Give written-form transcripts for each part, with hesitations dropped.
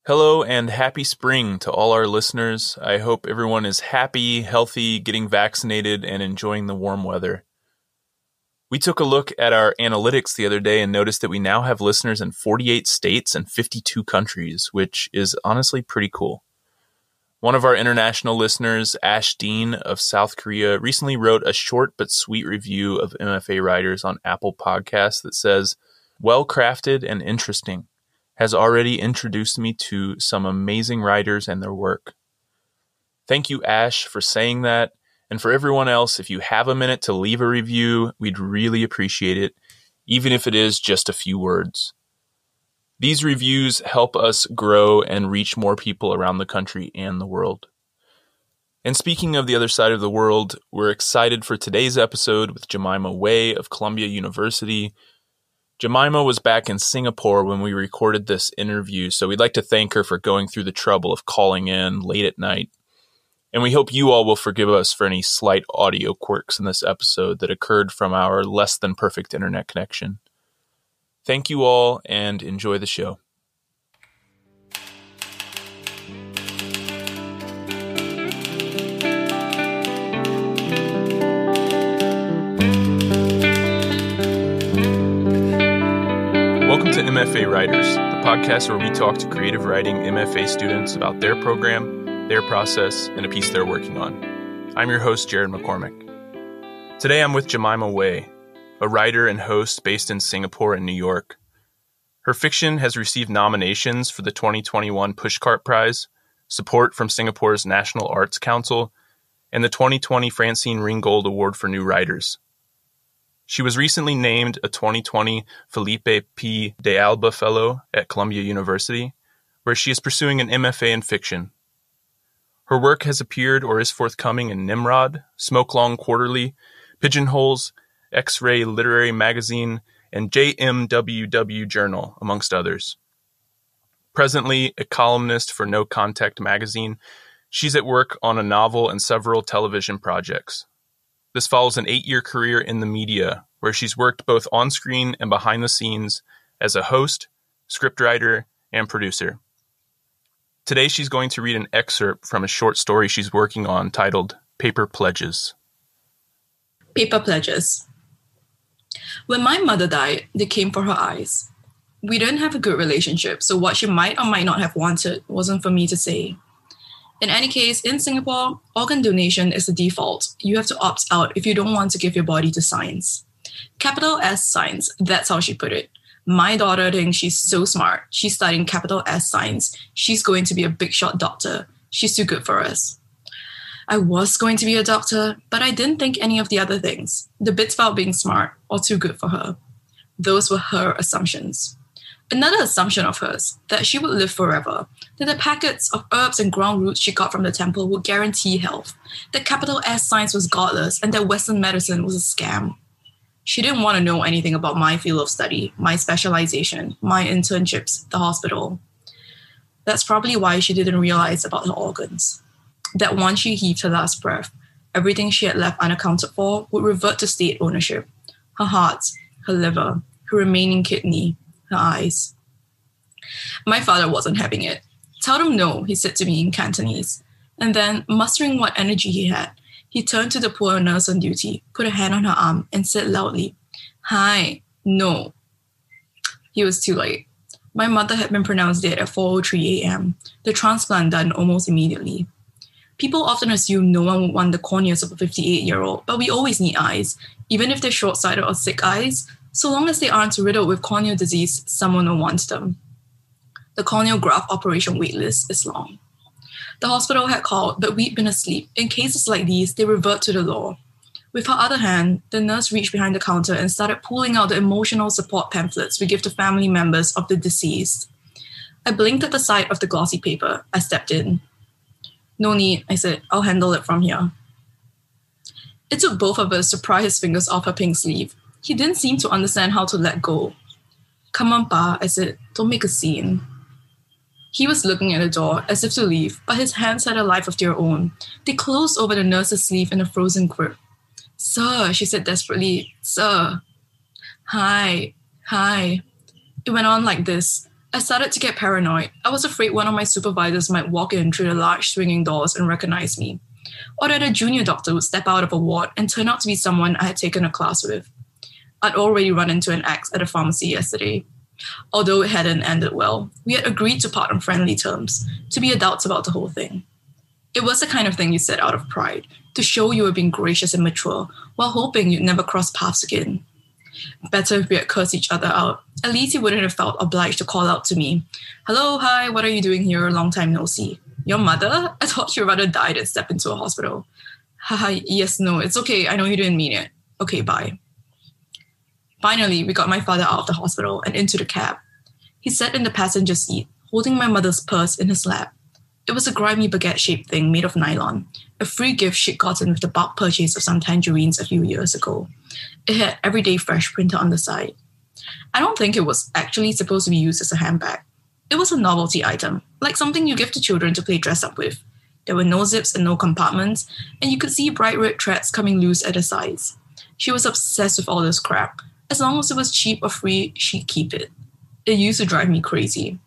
Hello and happy spring to all our listeners. I hope everyone is happy, healthy, getting vaccinated, and enjoying the warm weather. We took a look at our analytics the other day and noticed that we now have listeners in 48 states and 52 countries, which is honestly pretty cool. One of our international listeners, Ash Dean of South Korea, recently wrote a short but sweet review of MFA writers on Apple Podcasts that says, "Well-crafted and interesting. Has already introduced me to some amazing writers and their work." Thank you, Ash, for saying that. And for everyone else, if you have a minute to leave a review, we'd really appreciate it, even if it is just a few words. These reviews help us grow and reach more people around the country and the world. And speaking of the other side of the world, we're excited for today's episode with Jemimah Wei of Columbia University. Jemimah was back in Singapore when we recorded this interview, so we'd like to thank her for going through the trouble of calling in late at night. And we hope you all will forgive us for any slight audio quirks in this episode that occurred from our less than perfect internet connection. Thank you all and enjoy the show. Welcome to MFA Writers, the podcast where we talk to creative writing MFA students about their program, their process, and a piece they're working on. I'm your host, Jared McCormick. Today I'm with Jemimah Wei, a writer and host based in Singapore and New York. Her fiction has received nominations for the 2021 Pushcart Prize, support from Singapore's National Arts Council, and the 2020 Francine Ringgold Award for New Writers. She was recently named a 2020 Felipe P. de Alba Fellow at Columbia University, where she is pursuing an MFA in fiction. Her work has appeared or is forthcoming in Nimrod, Smoke Long Quarterly, Pigeonholes, X-Ray Literary Magazine, and JMWW Journal, amongst others. Presently a columnist for No Contact magazine, she's at work on a novel and several television projects. This follows an 8-year career in the media, where she's worked both on-screen and behind the scenes as a host, scriptwriter, and producer. Today she's going to read an excerpt from a short story she's working on titled Paper Pledges. Paper Pledges. When my mother died, they came for her eyes. We didn't have a good relationship, so what she might or might not have wanted wasn't for me to say. In any case, in Singapore, organ donation is the default. You have to opt out if you don't want to give your body to science. Capital S science, that's how she put it. My daughter thinks she's so smart. She's studying capital S science. She's going to be a big shot doctor. She's too good for us. I was going to be a doctor, but I didn't think any of the other things. The bits about being smart or too good for her. Those were her assumptions. Another assumption of hers, that she would live forever, that the packets of herbs and ground roots she got from the temple would guarantee health, that capital S science was godless, and that Western medicine was a scam. She didn't want to know anything about my field of study, my specialization, my internships, the hospital. That's probably why she didn't realize about her organs. That once she heaved her last breath, everything she had left unaccounted for would revert to state ownership. Her heart, her liver, her remaining kidney, her eyes. My father wasn't having it. "Tell them no," he said to me in Cantonese. And then, mustering what energy he had, he turned to the poor nurse on duty, put a hand on her arm, and said loudly, "Hi, no." He was too late. My mother had been pronounced dead at 4:03 a.m., the transplant done almost immediately. People often assume no one would want the corneas of a 58-year-old, but we always need eyes, even if they're short-sighted or sick eyes. So long as they aren't riddled with corneal disease, someone will want them. The corneal graft operation waitlist is long. The hospital had called, but we'd been asleep. In cases like these, they revert to the law. With her other hand, the nurse reached behind the counter and started pulling out the emotional support pamphlets we give to family members of the deceased. I blinked at the sight of the glossy paper. I stepped in. "No need," I said. "I'll handle it from here." It took both of us to pry his fingers off her pink sleeve. He didn't seem to understand how to let go. "Come on, Pa," I said. "Don't make a scene." He was looking at the door as if to leave, but his hands had a life of their own. They closed over the nurse's sleeve in a frozen grip. "Sir," she said desperately. "Sir." Hi. It went on like this. I started to get paranoid. I was afraid one of my supervisors might walk in through the large swinging doors and recognize me, or that a junior doctor would step out of a ward and turn out to be someone I had taken a class with. I'd already run into an ex at a pharmacy yesterday. Although it hadn't ended well, we had agreed to part on friendly terms, to be adults about the whole thing. It was the kind of thing you said out of pride, to show you were being gracious and mature, while hoping you'd never cross paths again. Better if we had cursed each other out. At least he wouldn't have felt obliged to call out to me. Hello, hi, what are you doing here? Long time no see. Your mother? I thought you'd rather die than step into a hospital. Haha, yes, no, it's okay. I know you didn't mean it. Okay, bye. Finally, we got my father out of the hospital and into the cab. He sat in the passenger seat, holding my mother's purse in his lap. It was a grimy baguette-shaped thing made of nylon, a free gift she'd gotten with the bulk purchase of some tangerines a few years ago. It had "Everyday Fresh" printed on the side. I don't think it was actually supposed to be used as a handbag. It was a novelty item, like something you give to children to play dress-up with. There were no zips and no compartments, and you could see bright red threads coming loose at the sides. She was obsessed with all this crap. As long as it was cheap or free, she'd keep it. It used to drive me crazy.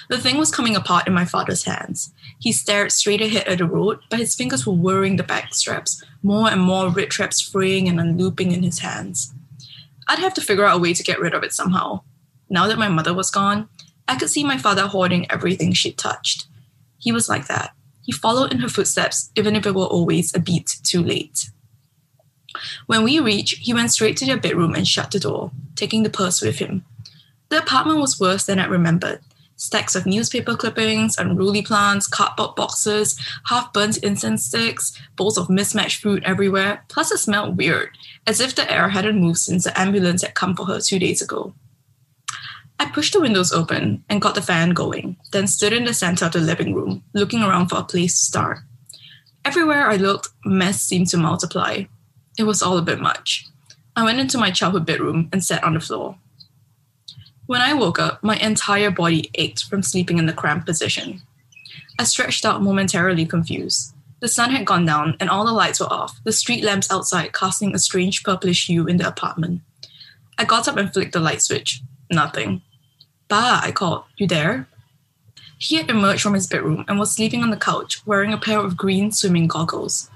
The thing was coming apart in my father's hands. He stared straight ahead at the road, but his fingers were whirring the back straps, more and more red threads fraying and unlooping in his hands. I'd have to figure out a way to get rid of it somehow. Now that my mother was gone, I could see my father hoarding everything she'd touched. He was like that. He followed in her footsteps, even if it were always a beat too late. When we reached, he went straight to their bedroom and shut the door, taking the purse with him. The apartment was worse than I'd remembered. Stacks of newspaper clippings, unruly plants, cardboard boxes, half-burnt incense sticks, bowls of mismatched fruit everywhere, plus it smelled weird, as if the air hadn't moved since the ambulance had come for her 2 days ago. I pushed the windows open and got the fan going, then stood in the center of the living room, looking around for a place to start. Everywhere I looked, mess seemed to multiply. It was all a bit much. I went into my childhood bedroom and sat on the floor. When I woke up, my entire body ached from sleeping in the cramped position. I stretched out momentarily confused. The sun had gone down and all the lights were off, the street lamps outside casting a strange purplish hue in the apartment. I got up and flicked the light switch. Nothing. "Pa," I called. "You there?" He had emerged from his bedroom and was sleeping on the couch, wearing a pair of green swimming goggles.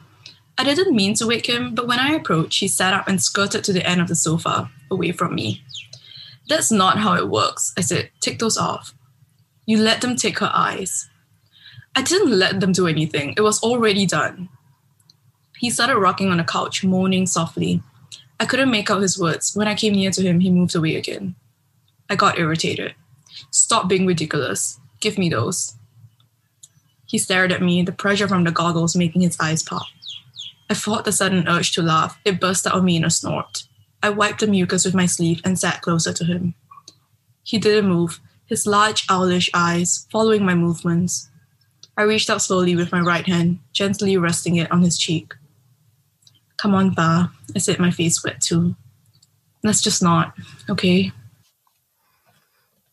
I didn't mean to wake him, but when I approached, he sat up and skirted to the end of the sofa, away from me. "That's not how it works," I said. "Take those off." "You let them take her eyes." I didn't let them do anything. It was already done. He started rocking on the couch, moaning softly. I couldn't make out his words. When I came near to him, he moved away again. I got irritated. "Stop being ridiculous. Give me those." He stared at me, the pressure from the goggles making his eyes pop. I fought the sudden urge to laugh. It burst out of me in a snort. I wiped the mucus with my sleeve and sat closer to him. He didn't move, his large owlish eyes following my movements. I reached out slowly with my right hand, gently resting it on his cheek. "Come on, Pa," I said, my face wet too. "Let's just not, okay?"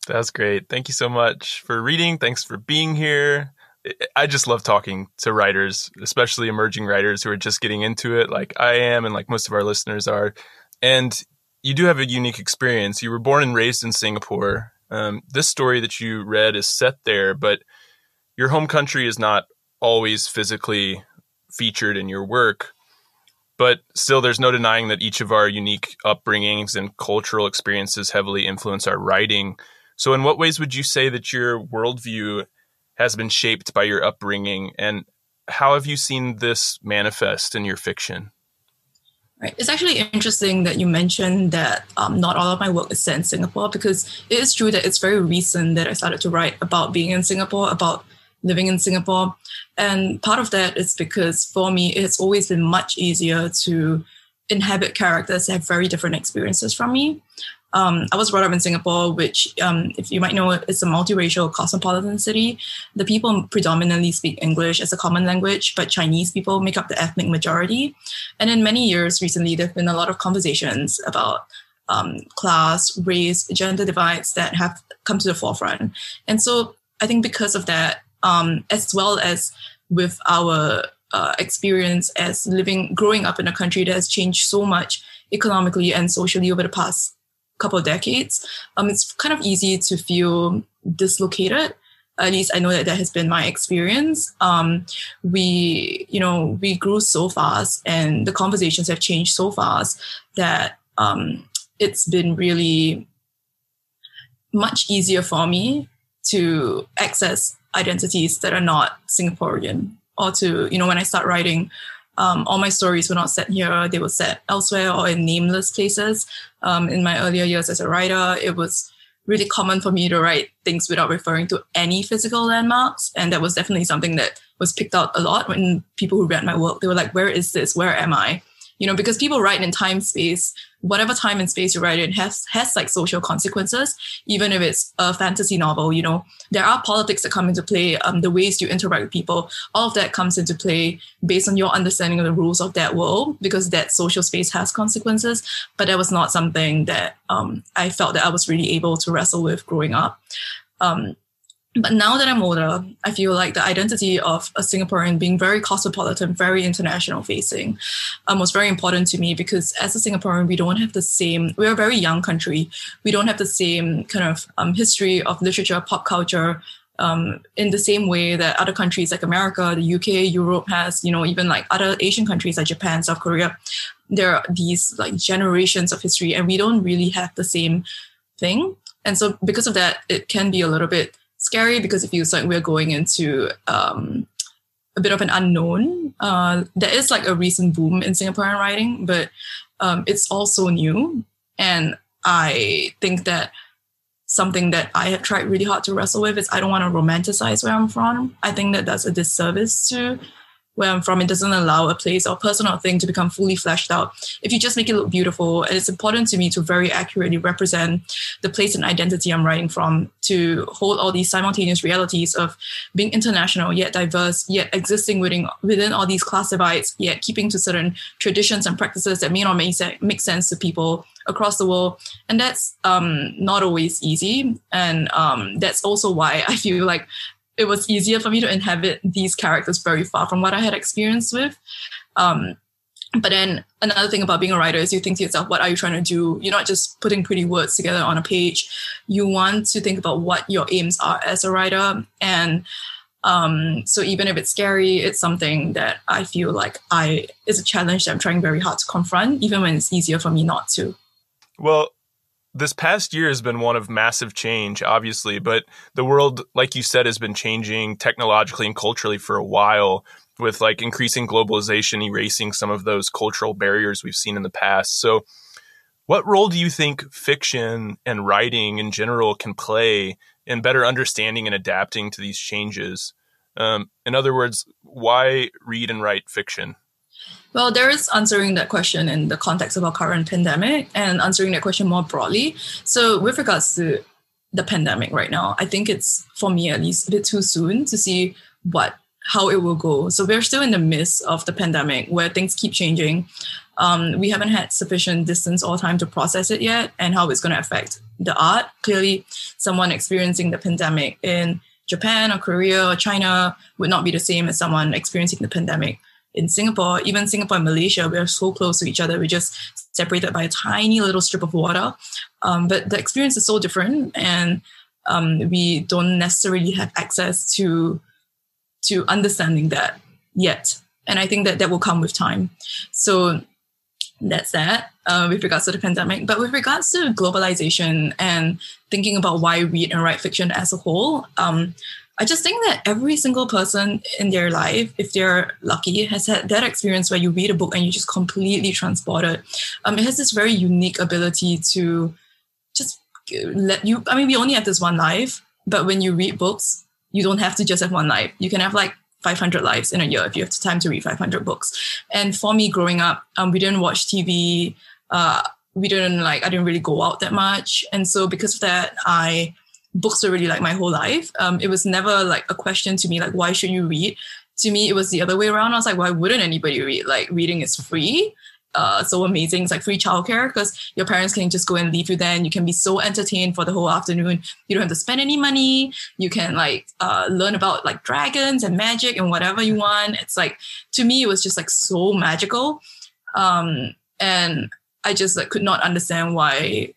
That's great. Thank you so much for reading. Thanks for being here. I just love talking to writers, especially emerging writers who are just getting into it like I am and like most of our listeners are. And you do have a unique experience. You were born and raised in Singapore. This story that you read is set there, but your home country is not always physically featured in your work. But still, there's no denying that each of our unique upbringings and cultural experiences heavily influence our writing. So in what ways would you say that your worldview has been shaped by your upbringing, and how have you seen this manifest in your fiction? Right. It's actually interesting that you mentioned that not all of my work is set in Singapore, because it is true that it's very recent that I started to write about being in Singapore, about living in Singapore. And part of that is because for me, it's always been much easier to inhabit characters that have very different experiences from me. I was brought up in Singapore, which, if you might know, it's a multiracial cosmopolitan city. The people predominantly speak English as a common language, but Chinese people make up the ethnic majority. And in many years recently, there have been a lot of conversations about class, race, gender divides that have come to the forefront. And so I think because of that, as well as with our experience as growing up in a country that has changed so much economically and socially over the past couple of decades, it's kind of easy to feel dislocated. At least I know that has been my experience. We grew so fast, and the conversations have changed so fast that it's been really much easier for me to access identities that are not Singaporean, or to, when I start writing, all my stories were not set here. They were set elsewhere or in nameless places. In my earlier years as a writer, it was really common for me to write things without referring to any physical landmarks. And that was definitely something that was picked out a lot when people who read my work, they were like, where is this? Where am I? Because people write in time, space, whatever time and space you write in has like social consequences, even if it's a fantasy novel. There are politics that come into play, the ways you interact with people, all of that comes into play based on your understanding of the rules of that world, because that social space has consequences. But that was not something that I felt that I was really able to wrestle with growing up. But now that I'm older, I feel like the identity of a Singaporean being very cosmopolitan, very international facing, was very important to me, because as a Singaporean, we're a very young country. We don't have the same kind of history of literature, pop culture, in the same way that other countries like America, the UK, Europe has, even like other Asian countries like Japan, South Korea. There are these like generations of history, and we don't really have the same thing. And so because of that, it can be a little bit scary, because it feels like we're going into a bit of an unknown. There is like a recent boom in Singaporean writing, but it's also new. And I think that something that I have tried really hard to wrestle with is I don't want to romanticize where I'm from. I think that that's a disservice to where I'm from. It doesn't allow a place or person or thing to become fully fleshed out if you just make it look beautiful. And it's important to me to very accurately represent the place and identity I'm writing from, to hold all these simultaneous realities of being international, yet diverse, yet existing within all these class divides, yet keeping to certain traditions and practices that may not make sense to people across the world. And that's not always easy. And that's also why I feel like it was easier for me to inhabit these characters very far from what I had experienced with. But then another thing about being a writer is you think to yourself, what are you trying to do? You're not just putting pretty words together on a page. You want to think about what your aims are as a writer. And so even if it's scary, it's something that I feel like is a challenge that I'm trying very hard to confront, even when it's easier for me not to. Well, this past year has been one of massive change, obviously, but the world, like you said, has been changing technologically and culturally for a while, with like increasing globalization, erasing some of those cultural barriers we've seen in the past. So what role do you think fiction and writing in general can play in better understanding and adapting to these changes? In other words, why read and write fiction? Well, there is answering that question in the context of our current pandemic, and answering that question more broadly. So with regards to the pandemic right now, I think it's, for me at least, a bit too soon to see how it will go. So we're still in the midst of the pandemic where things keep changing. We haven't had sufficient distance or time to process it yet, and how it's going to affect the art. Clearly, someone experiencing the pandemic in Japan or Korea or China would not be the same as someone experiencing the pandemic in Singapore. Even Singapore and Malaysia, we are so close to each other. We're just separated by a tiny little strip of water. But the experience is so different, and we don't necessarily have access to understanding that yet. And I think that will come with time. So that's that with regards to the pandemic. But with regards to globalization and thinking about why read and write fiction as a whole, I just think that every single person in their life, if they're lucky, has had that experience where you read a book and you just completely transported. It has this very unique ability to just we only have this one life, but when you read books, you don't have to just have one life. You can have like 500 lives in a year if you have the time to read 500 books. And for me growing up, we didn't watch TV. I didn't really go out that much. And so because of that, books were really like my whole life. It was never like a question to me, like, why should you read? To me, it was the other way around. I was like, why wouldn't anybody read? Like, reading is free. So amazing. It's like free childcare because your parents can just go and leave you there and you can be so entertained for the whole afternoon. You don't have to spend any money. You can learn about like dragons and magic and whatever you want. It's like, to me, it was just like so magical. And I just could not understand why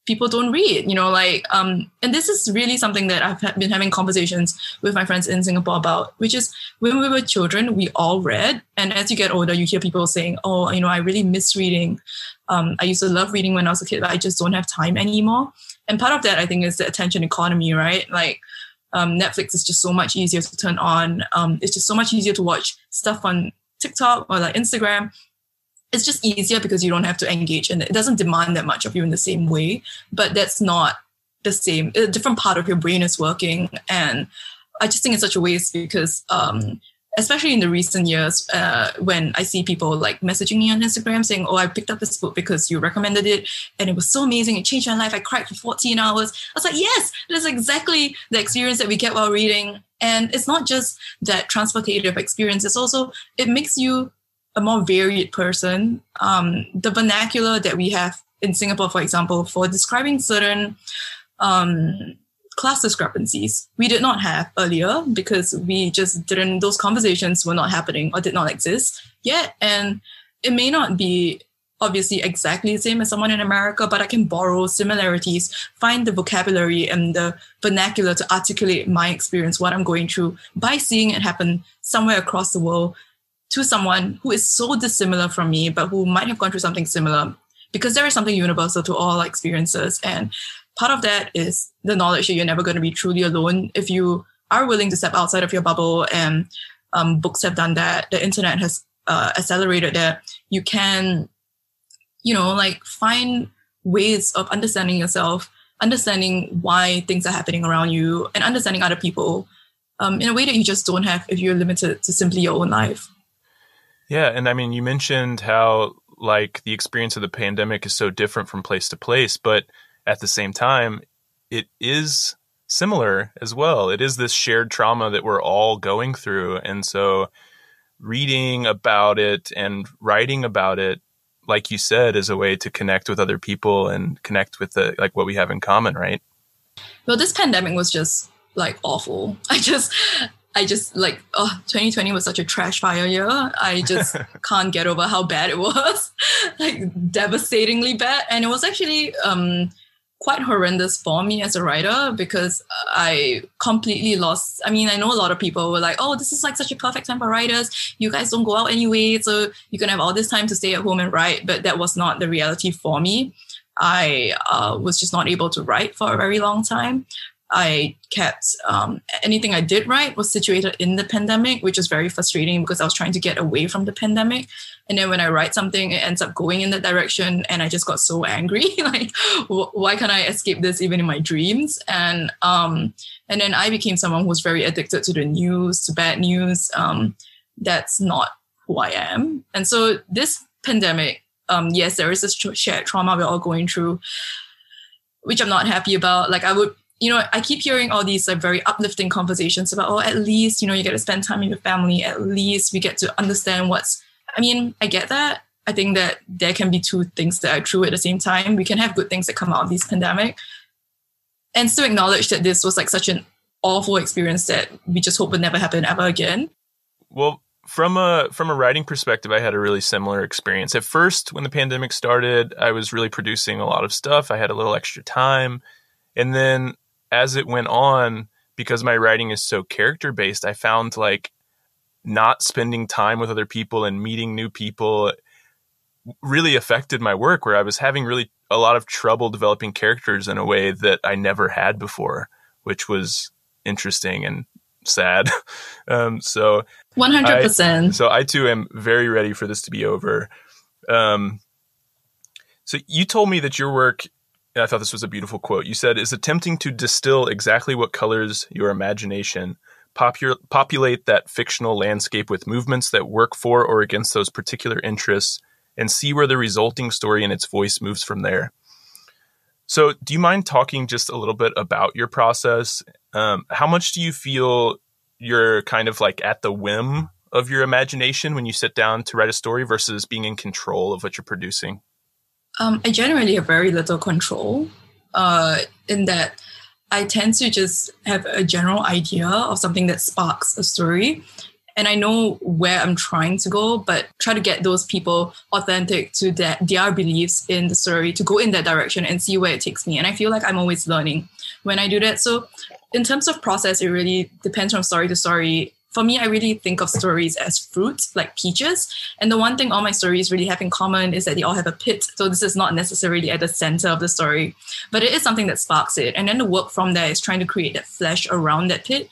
people don't read, and this is really something that I've been having conversations with my friends in Singapore about, which is when we were children, we all read. And as you get older, you hear people saying, oh, I really miss reading. I used to love reading when I was a kid, but I just don't have time anymore. And part of that, I think, is the attention economy, right? Like Netflix is just so much easier to turn on. It's just so much easier to watch stuff on TikTok or like Instagram. It's just easier because you don't have to engage in it. It doesn't demand that much of you in the same way, but that's not the same. A different part of your brain is working. And I just think it's such a waste because especially in the recent years, when I see people like messaging me on Instagram saying, oh, I picked up this book because you recommended it and it was so amazing. It changed my life. I cried for 14 hours. I was like, yes, that's exactly the experience that we get while reading. And it's not just that transportative experience. It's also, it makes you a more varied person. The vernacular that we have in Singapore, for example, for describing certain class discrepancies, we did not have earlier because we just didn't, those conversations were not happening or did not exist yet. And it may not be obviously exactly the same as someone in America, but I can borrow similarities, find the vocabulary and the vernacular to articulate my experience, what I'm going through, by seeing it happen somewhere across the world to someone who is so dissimilar from me, but who might have gone through something similar, because there is something universal to all experiences. And part of that is the knowledge that you're never going to be truly alone if you are willing to step outside of your bubble. And books have done that. The internet has accelerated that. You can, find ways of understanding yourself, understanding why things are happening around you, and understanding other people in a way that you just don't have if you're limited to simply your own life. Yeah. And I mean, you mentioned how like the experience of the pandemic is so different from place to place, but at the same time, it is similar as well. It is this shared trauma that we're all going through. And so reading about it and writing about it, like you said, is a way to connect with other people and connect with what we have in common, right? Well, this pandemic was just like awful. I just 2020 was such a trash fire year. I just can't get over how bad it was, like devastatingly bad. And it was actually quite horrendous for me as a writer because I completely lost. I mean, I know a lot of people were like, oh, this is like such a perfect time for writers. You guys don't go out anyway, so you can have all this time to stay at home and write. But that was not the reality for me. I was just not able to write for a very long time. I kept, anything I did write was situated in the pandemic, which is very frustrating because I was trying to get away from the pandemic. And then when I write something, it ends up going in that direction. And I just got so angry, like, why can't I escape this even in my dreams? And then I became someone who was very addicted to the news, to bad news. That's not who I am. And so this pandemic, yes, there is this shared trauma we're all going through, which I'm not happy about. Like I keep hearing all these like very uplifting conversations about, oh, at least, you get to spend time with your family. At least we get to understand I get that. I think that there can be two things that are true at the same time. We can have good things that come out of this pandemic and still acknowledge that this was like such an awful experience that we just hope would never happen ever again. Well, from a writing perspective, I had a really similar experience. At first, when the pandemic started, I was really producing a lot of stuff. I had a little extra time. And then as it went on, because my writing is so character-based, I found like not spending time with other people and meeting new people really affected my work, where I was having really a lot of trouble developing characters in a way that I never had before, which was interesting and sad. So 100%. So I too am very ready for this to be over. So you told me that your work, and I thought this was a beautiful quote. You said, is attempting to distill exactly what colors your imagination, populate that fictional landscape with movements that work for or against those particular interests, and see where the resulting story and its voice moves from there. So do you mind talking just a little bit about your process? How much do you feel you're kind of like at the whim of your imagination when you sit down to write a story versus being in control of what you're producing? I generally have very little control in that I tend to just have a general idea of something that sparks a story. and I know where I'm trying to go, but try to get those people authentic to their beliefs in the story to go in that direction and see where it takes me. And I feel like I'm always learning when I do that. So in terms of process, it really depends from story to story. For me, I really think of stories as fruits, like peaches. And the one thing all my stories really have in common is that they all have a pit. So this is not necessarily at the center of the story, but it is something that sparks it. And then the work from there is trying to create that flesh around that pit.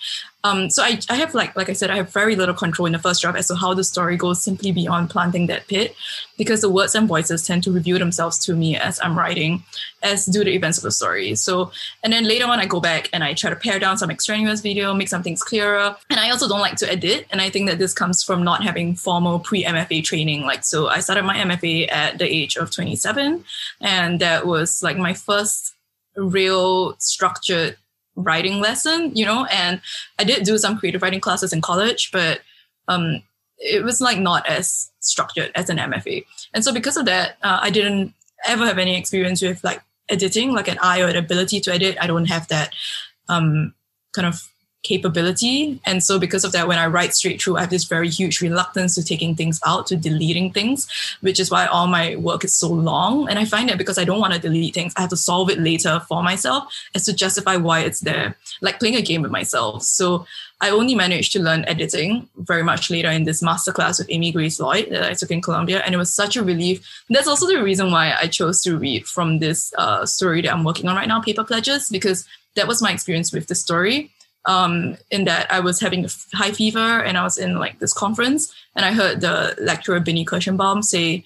So I have, like I said, I have very little control in the first draft as to how the story goes simply beyond planting that pit, because the words and voices tend to reveal themselves to me as I'm writing, as do the events of the story. So, and then later on, I go back and I try to pare down some extraneous video, make some things clearer. And I also don't like to edit. And I think that this comes from not having formal pre-MFA training. So I started my MFA at the age of 27. And that was like my first real structured writing lesson, and I did do some creative writing classes in college, but it was like not as structured as an MFA. And so because of that, I didn't ever have any experience with like editing, like an eye or an ability to edit. I don't have that kind of capability. And so because of that, when I write straight through, I have this very huge reluctance to taking things out, to deleting things, which is why all my work is so long. And I find that because I don't want to delete things, I have to solve it later for myself as to justify why it's there, like playing a game with myself. So I only managed to learn editing very much later in this masterclass with Amy Grace Lloyd that I took in Columbia. And it was such a relief. That's also the reason why I chose to read from this story that I'm working on right now, Paper Pledges, because that was my experience with the story. In that I was having high fever and I was in like this conference and I heard the lecturer Binnie Kirschenbaum say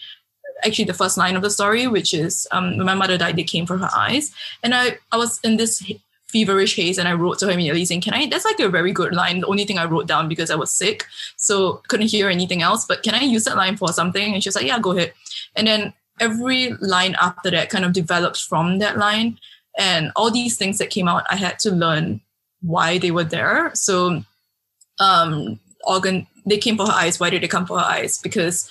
actually the first line of the story, which is when my mother died, they came for her eyes. And I was in this feverish haze and I wrote to her immediately saying, that's like a very good line. The only thing I wrote down because I was sick, so couldn't hear anything else, but can I use that line for something? And she was like, yeah, go ahead. And then every line after that kind of developed from that line, and all these things that came out, I had to learn why they were there. So they came for her eyes. Why did they come for her eyes? Because,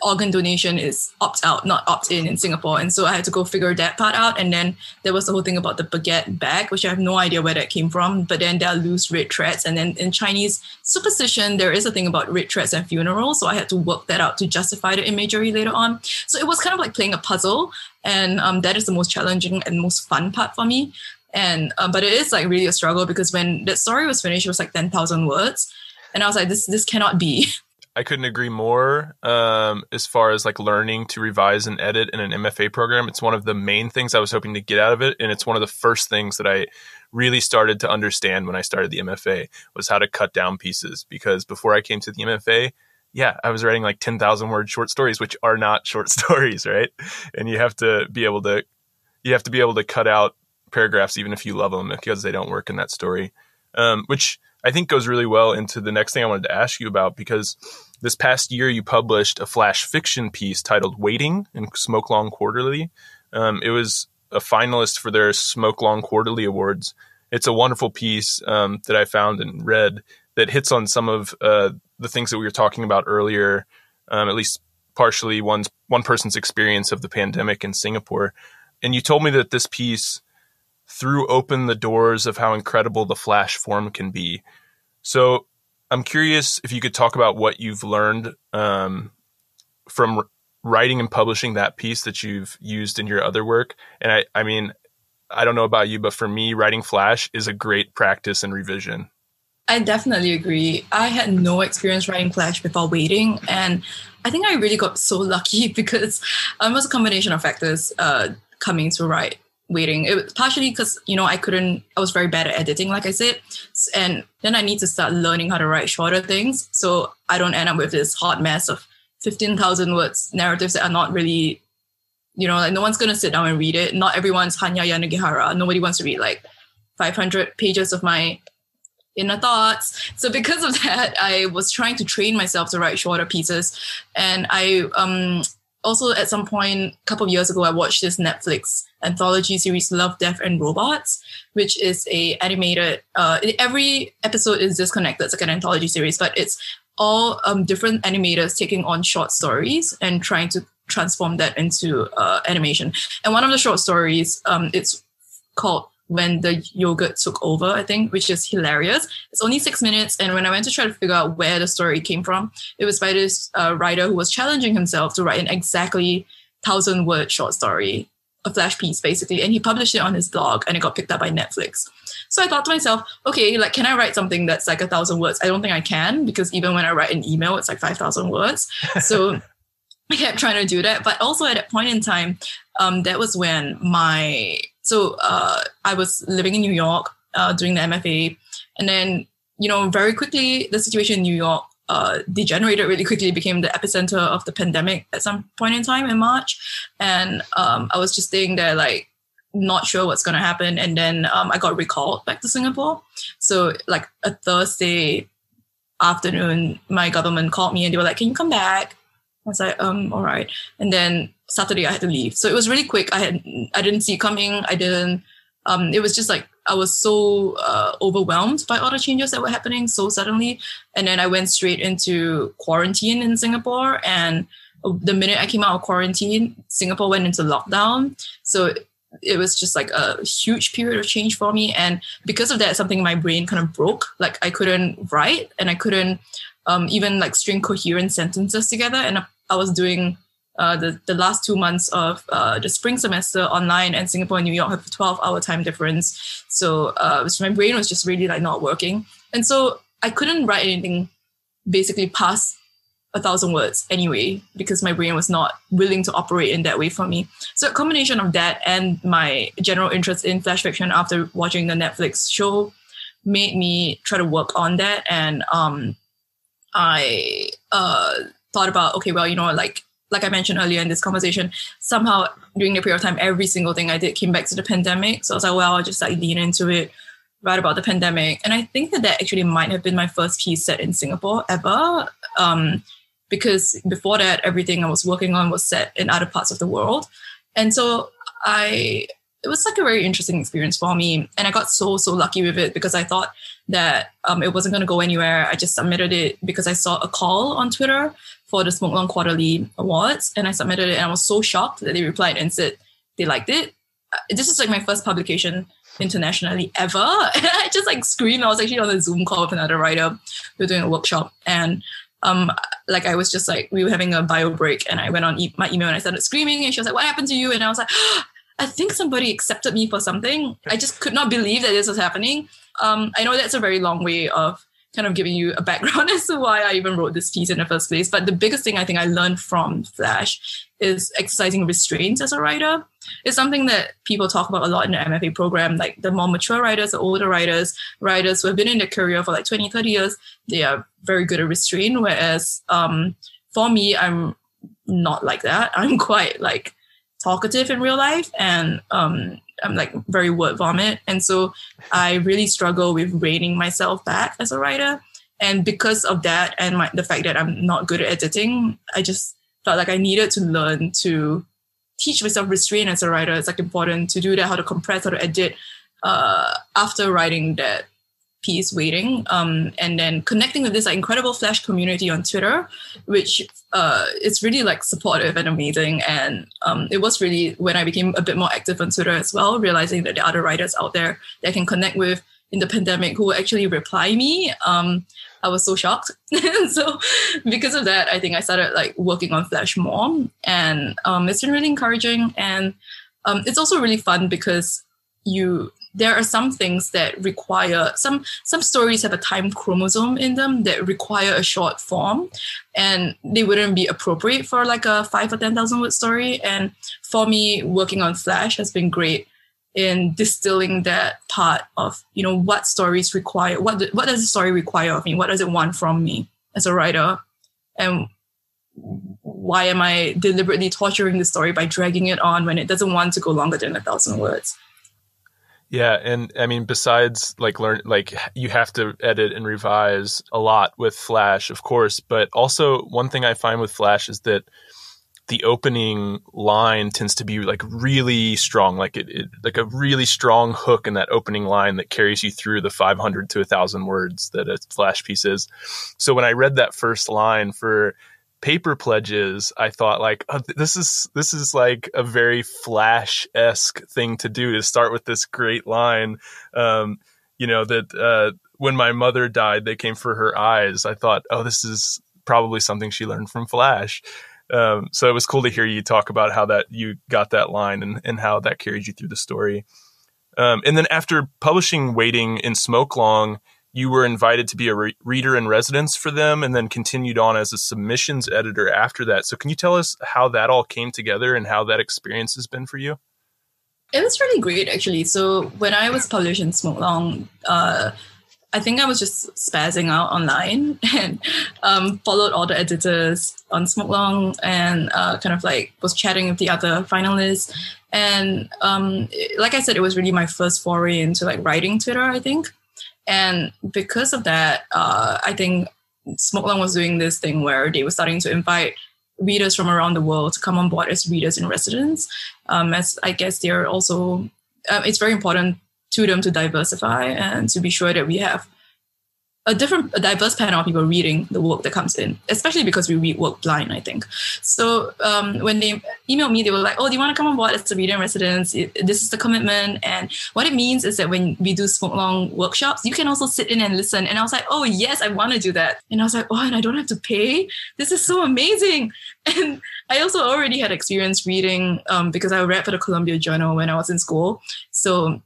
organ donation is opt-out, not opt-in in Singapore. And so I had to go figure that part out. And then there was the whole thing about the baguette bag, which I have no idea where that came from. But then there are loose red threads. And then in Chinese superstition, there is a thing about red threads and funerals. So I had to work that out to justify the imagery later on. So it was kind of like playing a puzzle. And that is the most challenging and most fun part for me. And but it is like really a struggle because when that story was finished, it was like 10,000 words. And I was like, this cannot be. I couldn't agree more. As far as like learning to revise and edit in an MFA program, it's one of the main things I was hoping to get out of it. And it's one of the first things that I really started to understand when I started the MFA was how to cut down pieces. Because before I came to the MFA, I was writing like 10,000 word short stories, which are not short stories, right? And you have to be able to cut out paragraphs even if you love them because they don't work in that story, which I think goes really well into the next thing I wanted to ask you about, because this past year you published a flash fiction piece titled Waiting in Smoke Long Quarterly. It was a finalist for their Smoke Long Quarterly Awards. It's a wonderful piece that I found and read that hits on some of the things that we were talking about earlier, at least partially one person's experience of the pandemic in Singapore. And you told me that this piece threw open the doors of how incredible the flash form can be. So I'm curious if you could talk about what you've learned from writing and publishing that piece that you've used in your other work. And I mean, I don't know about you, but for me, writing flash is a great practice and revision. I definitely agree. I had no experience writing flash before Waiting, and I think I really got so lucky because it was a combination of factors coming to write Waiting. It was partially because, I was very bad at editing, like I said. And then I need to start learning how to write shorter things. So I don't end up with this hot mess of 15,000 words narratives that are not really, like no one's going to sit down and read it. Not everyone's Hanya Yanagihara. Nobody wants to read like 500 pages of my inner thoughts. So because of that, I was trying to train myself to write shorter pieces. And I also at some point, a couple of years ago, I watched this Netflix anthology series, Love, Death, and Robots, which is a animated, every episode is disconnected. It's like an anthology series, but it's all different animators taking on short stories and trying to transform that into animation. And one of the short stories, it's called when the yogurt took over, I think, which is hilarious. It's only 6 minutes. And when I went to try to figure out where the story came from, it was by this writer who was challenging himself to write an exactly 1,000-word short story, a flash piece, basically. And he published it on his blog and it got picked up by Netflix. So I thought to myself, okay, like, can I write something that's like 1,000 words? I don't think I can, because even when I write an email, it's like 5,000 words. So I kept trying to do that. But also at that point in time, that was when I was living in New York doing the MFA. And then, very quickly, the situation in New York degenerated really quickly, became the epicenter of the pandemic at some point in time in March. And I was just staying there, like, not sure what's going to happen. And then I got recalled back to Singapore. So like a Thursday afternoon, my government called me and they were like, can you come back? I was like, all right. And then Saturday I had to leave. So it was really quick. I didn't see it coming. It was just like, I was so overwhelmed by all the changes that were happening so suddenly. And then I went straight into quarantine in Singapore. And the minute I came out of quarantine, Singapore went into lockdown. So it was just like a huge period of change for me. And because of that, something in my brain kind of broke. Like I couldn't write and I couldn't even like string coherent sentences together. And I was doing the last 2 months of the spring semester online, and Singapore and New York have a 12-hour time difference. So my brain was just really like not working. And so I couldn't write anything basically past 1,000 words anyway, because my brain was not willing to operate in that way for me. So a combination of that and my general interest in flash fiction after watching the Netflix show made me try to work on that. And I thought about, okay, well, like I mentioned earlier in this conversation, somehow during the period of time, every single thing I did came back to the pandemic. So I was like, well, I'll just like lean into it, write about the pandemic. And I think that actually might have been my first piece set in Singapore ever. Because before that, everything I was working on was set in other parts of the world. And so it was like a very interesting experience for me. And I got so lucky with it because I thought that it wasn't going to go anywhere. I just submitted it because I saw a call on Twitter for the Smoke Long Quarterly Awards. And I submitted it and I was so shocked that they replied and said they liked it. This is like my first publication internationally ever. And I just like screamed. I was actually on a Zoom call with another writer. We were doing a workshop, and I was just like, we were having a bio break, and I went on my email and I started screaming, and she was like, what happened to you? And I was like, I think somebody accepted me for something. I just could not believe that this was happening. I know that's a very long way of kind of giving you a background as to why I even wrote this piece in the first place. But the biggest thing I think I learned from Flash is exercising restraint as a writer. It's something that people talk about a lot in the MFA program, like the more mature writers, the older writers who have been in their career for like 20, 30 years, they are very good at restraint. Whereas for me, I'm not like that. I'm quite like talkative in real life, and I'm like very word vomit. And so I really struggle with reining myself back as a writer. And because of that and the fact that I'm not good at editing, I just felt like I needed to learn to teach myself restraint as a writer. It's like important to do that, how to compress, how to edit after writing that piece, Waiting, and then connecting with this like incredible Flash community on Twitter, which is really like supportive and amazing. And it was really when I became a bit more active on Twitter as well, realizing that there are other writers out there that I can connect with in the pandemic who will actually reply me. I was so shocked. So because of that, I think I started like working on Flash more, and it's been really encouraging. And it's also really fun because there are some things that require some stories have a time chromosome in them that require a short form, and they wouldn't be appropriate for like a 5 or 10,000 word story. And for me, working on Flash has been great in distilling that part of, what stories require, what does the story require of me? What does it want from me as a writer? And why am I deliberately torturing the story by dragging it on when it doesn't want to go longer than 1,000 words? Yeah, and I mean, besides you have to edit and revise a lot with Flash, of course, but also one thing I find with Flash is that the opening line tends to be like really strong, like like a really strong hook in that opening line that carries you through the 500 to 1,000 words that a Flash piece is. So when I read that first line for paper pledges, I thought like, oh, this is like a very Flash-esque thing to do, to start with this great line, that when my mother died, they came for her eyes. I thought, oh, this is probably something she learned from Flash. So it was cool to hear you talk about how that you got that line and how that carried you through the story. And then after publishing Waiting in Smoke Long, you were invited to be a reader in residence for them, and then continued on as a submissions editor after that. So can you tell us how that all came together and how that experience has been for you? It was really great, actually. So when I was published in Smoke Long, I think I was just spazzing out online and followed all the editors on Smoke Long and kind of like was chatting with the other finalists. And like I said, it was really my first foray into like writing Twitter, I think. And because of that, I think Smoke Long was doing this thing where they were starting to invite readers from around the world to come on board as readers in residence. As I guess they're also, it's very important to them to diversify and to be sure that we have a diverse panel of people reading the work that comes in, especially because we read work blind, I think. So when they emailed me, they were like, oh, do you want to come on board as a reader in residence? This is the commitment. And what it means is that when we do Smoke Long workshops, you can also sit in and listen. And I was like, oh, yes, I want to do that. And I was like, oh, and I don't have to pay? This is so amazing. And I also already had experience reading because I read for the Columbia Journal when I was in school. So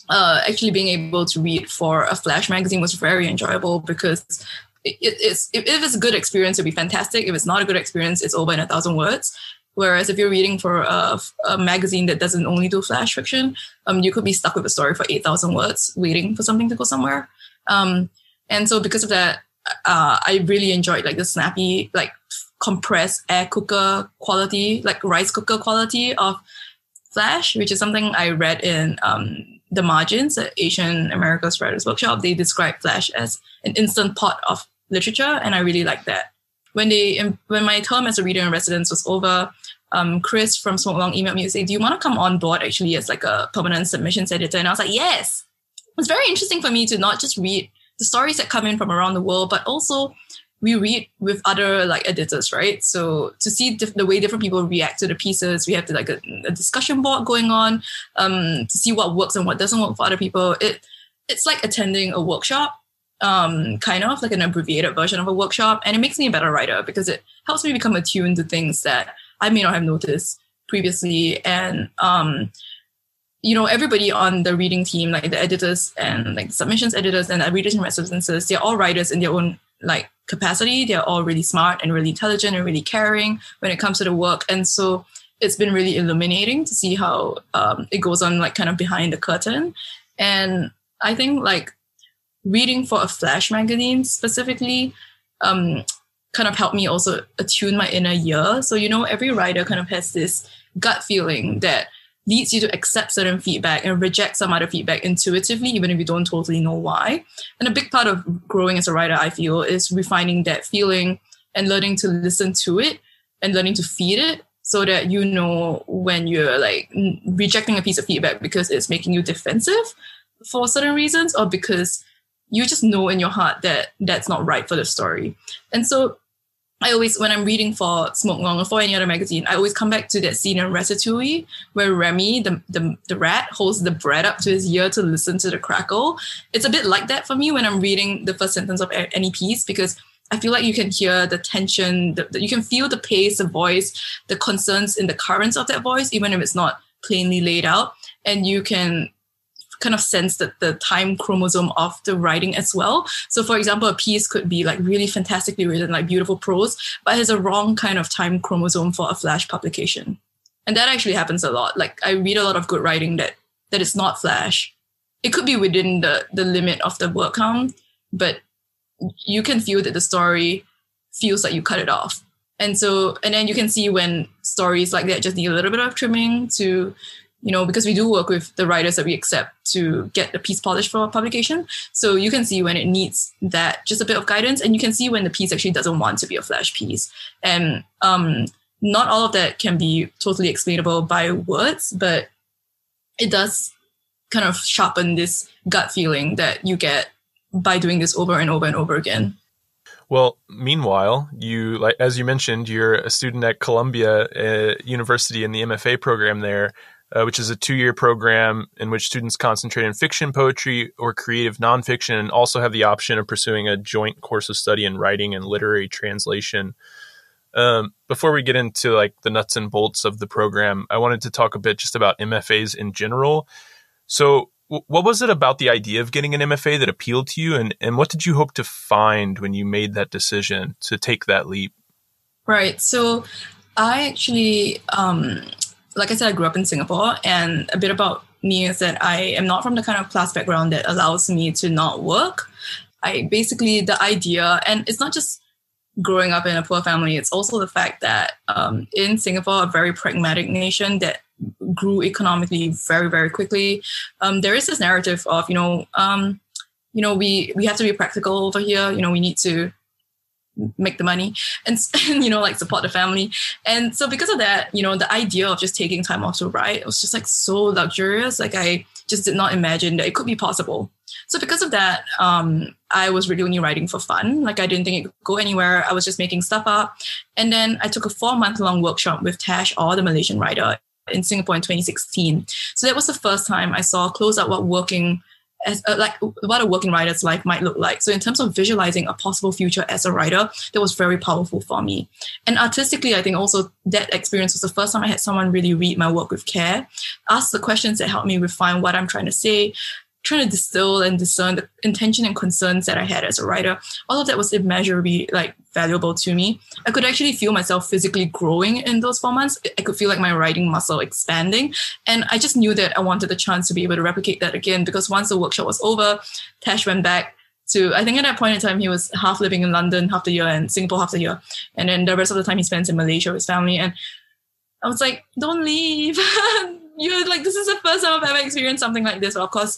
actually being able to read for a Flash magazine was very enjoyable because if it's a good experience, it'll be fantastic. If it's not a good experience, it's over in 1,000 words. Whereas if you're reading for a magazine that doesn't only do Flash fiction, you could be stuck with a story for 8,000 words waiting for something to go somewhere. And so because of that, I really enjoyed like the snappy, like compressed air cooker quality, like rice cooker quality of Flash, which is something I read in the margins at Asian America's Writers Workshop. They describe Flash as an instant pot of literature, and I really like that. When my term as a reader in residence was over, Chris from Smoke Long emailed me to say, do you want to come on board actually as like a permanent submissions editor? And I was like, yes. It was very interesting for me to not just read the stories that come in from around the world, but also we read with other like editors, right? So to see the way different people react to the pieces, we have like a discussion board going on to see what works and what doesn't work for other people. It's like attending a workshop, kind of like an abbreviated version of a workshop. And it makes me a better writer because it helps me become attuned to things that I may not have noticed previously. And, everybody on the reading team, like the editors and like submissions editors and the readers in residences, they're all writers in their own like capacity. They're all really smart and really intelligent and really caring when it comes to the work. And so it's been really illuminating to see how it goes on like kind of behind the curtain. And I think like reading for a Flash magazine specifically kind of helped me also attune my inner ear. So, every writer kind of has this gut feeling that leads you to accept certain feedback and reject some other feedback intuitively, even if you don't totally know why. And a big part of growing as a writer, I feel, is refining that feeling and learning to listen to it and learning to feed it so that you know when you're like rejecting a piece of feedback because it's making you defensive for certain reasons or because you just know in your heart that that's not right for the story. And so I always, when I'm reading for Smoke Long or for any other magazine, I always come back to that scene in Ratatouille where Remy, the rat, holds the bread up to his ear to listen to the crackle. It's a bit like that for me when I'm reading the first sentence of any piece because I feel like you can hear the tension, you can feel the pace, the voice, the concerns in the currents of that voice, even if it's not plainly laid out. And you can kind of sense that the time chromosome of the writing as well. So for example, a piece could be like really fantastically written, like beautiful prose, but has a wrong kind of time chromosome for a Flash publication. And that actually happens a lot. Like I read a lot of good writing that is not Flash. It could be within the limit of the word count, but you can feel that the story feels like you cut it off. And then you can see when stories like that just need a little bit of trimming to, because we do work with the writers that we accept to get the piece polished for publication. So you can see when it needs that, just a bit of guidance, and you can see when the piece actually doesn't want to be a Flash piece. And not all of that can be totally explainable by words, but it does kind of sharpen this gut feeling that you get by doing this over and over and over again. Well, meanwhile, you, like as you mentioned, you're a student at Columbia University in the MFA program there, which is a 2-year program in which students concentrate in fiction, poetry, or creative nonfiction, and also have the option of pursuing a joint course of study in writing and literary translation. Before we get into like the nuts and bolts of the program, I wanted to talk a bit just about MFAs in general. So what was it about the idea of getting an MFA that appealed to you? And what did you hope to find when you made that decision to take that leap? Right. So I actually, like I said, I grew up in Singapore, and a bit about me is that I am not from the kind of class background that allows me to not work. The idea, and it's not just growing up in a poor family, it's also the fact that in Singapore, a very pragmatic nation that grew economically very, very quickly, there is this narrative of, we have to be practical over here. We need to make the money and like support the family. And so because of that, the idea of just taking time off to write, it was just like so luxurious. Like I just did not imagine that it could be possible. So because of that, I was really only writing for fun. Like I didn't think it could go anywhere. I was just making stuff up. And then I took a 4-month-long workshop with Tash, or the Malaysian writer, in Singapore in 2016. So that was the first time I saw close up what a working writer's life might look like. So in terms of visualizing a possible future as a writer, that was very powerful for me. And artistically, I think also that experience was the first time I had someone really read my work with care, ask the questions that helped me refine what I'm trying to say, trying to distill and discern the intention and concerns that I had as a writer. All of that was immeasurably valuable to me. I could actually feel myself physically growing in those 4 months. I could feel like my writing muscle expanding. And I just knew that I wanted the chance to be able to replicate that again, because once the workshop was over, Tash went back to, I think at that point in time, he was half living in London half the year and Singapore half the year. And then the rest of the time he spends in Malaysia with his family. And I was like, don't leave. You're like, this is the first time I've ever experienced something like this. But of course,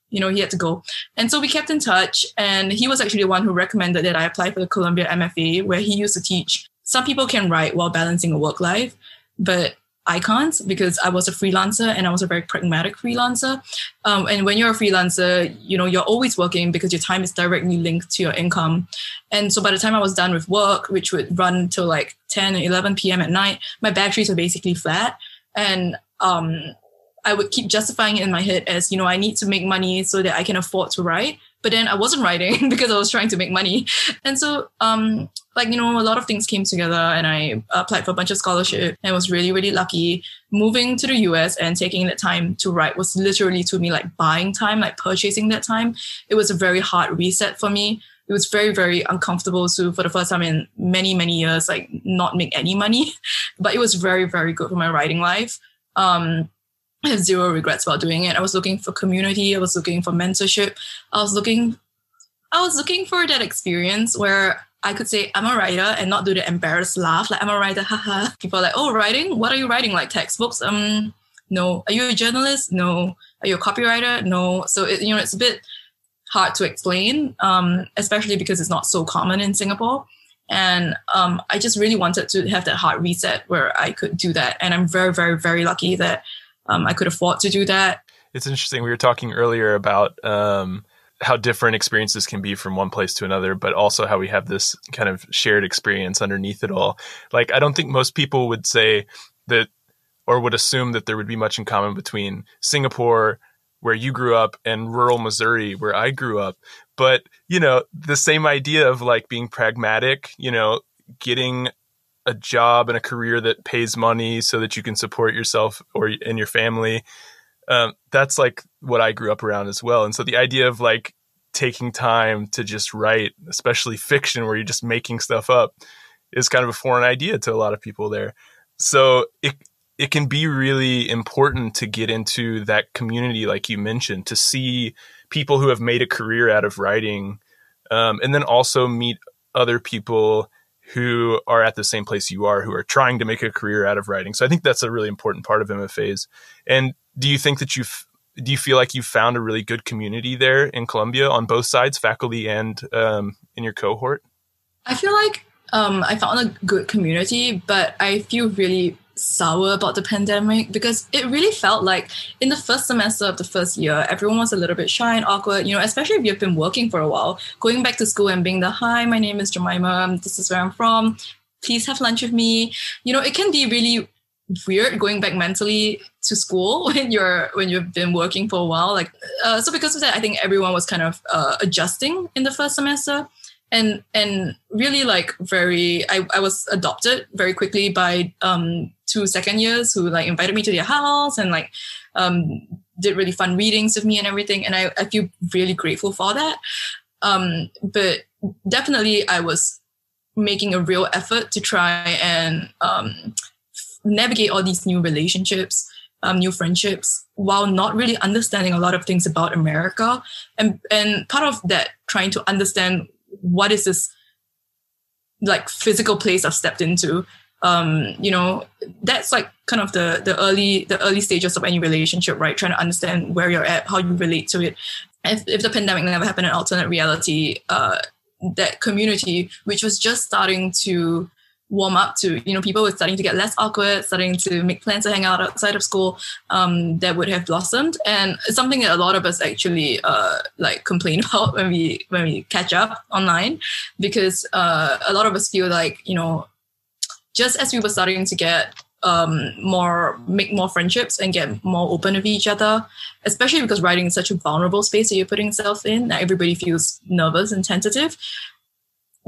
he had to go. And so we kept in touch. And he was actually the one who recommended that I apply for the Columbia MFA, where he used to teach. Some people can write while balancing a work life, but I can't, because I was a freelancer and I was a very pragmatic freelancer. And when you're a freelancer, you're always working because your time is directly linked to your income. And so by the time I was done with work, which would run till 10 or 11 p.m. at night, my batteries were basically flat. And I would keep justifying it in my head as, I need to make money so that I can afford to write. But then I wasn't writing because I was trying to make money. And so, a lot of things came together, and I applied for a bunch of scholarship and was really, really lucky. Moving to the US and taking that time to write was literally to me like buying time, like purchasing that time. It was a very hard reset for me. It was very, very uncomfortable to, for the first time in many, many years, not make any money. But it was very, very good for my writing life. I have zero regrets about doing it. I was looking for community. I was looking for mentorship. I was looking for that experience where I could say I'm a writer and not do the embarrassed laugh. Like, I'm a writer, haha. People are like, oh, writing? What are you writing? Like textbooks? No. Are you a journalist? No. Are you a copywriter? No. So, it's a bit hard to explain, especially because it's not so common in Singapore. And I just really wanted to have that hard reset where I could do that. And I'm very, very, very lucky that I could afford to do that. It's interesting. We were talking earlier about how different experiences can be from one place to another, but also how we have this kind of shared experience underneath it all. Like, I don't think most people would say that, or would assume that there would be much in common between Singapore, where you grew up, and rural Missouri, where I grew up. But, the same idea of being pragmatic, getting a job and a career that pays money so that you can support yourself and your family. That's what I grew up around as well. And so the idea of taking time to just write, especially fiction where you're just making stuff up, is kind of a foreign idea to a lot of people there. So it can be really important to get into that community, like you mentioned, to see people who have made a career out of writing, and then also meet other people who are at the same place you are, who are trying to make a career out of writing. So I think that's a really important part of MFAs. And do you think that do you feel like you've found a really good community there in Columbia on both sides, faculty and in your cohort? I feel like I found a good community, but I feel really sour about the pandemic because it really felt like in the first semester of the first year, everyone was a little bit shy and awkward, especially if you've been working for a while, going back to school and being hi, my name is Jemimah, this is where I'm from, please have lunch with me. It can be really weird going back mentally to school when you've been working for a while. So because of that, I think everyone was kind of adjusting in the first semester. And really I was adopted very quickly by 2 second years who invited me to their house and did really fun readings with me and everything. And I feel really grateful for that. But definitely I was making a real effort to try and navigate all these new relationships, new friendships, while not really understanding a lot of things about America. And part of that, trying to understand what is this physical place I've stepped into. That's kind of the early stages of any relationship, right? Trying to understand where you're at, how you relate to it. If the pandemic never happened in alternate reality, that community, which was just starting to warm up to, people were starting to get less awkward, starting to make plans to hang out outside of school, that would have blossomed. And it's something that a lot of us actually complain about when we catch up online, because a lot of us feel just as we were starting to get make more friendships and get more open with each other, especially because writing is such a vulnerable space that you're putting yourself in, that everybody feels nervous and tentative.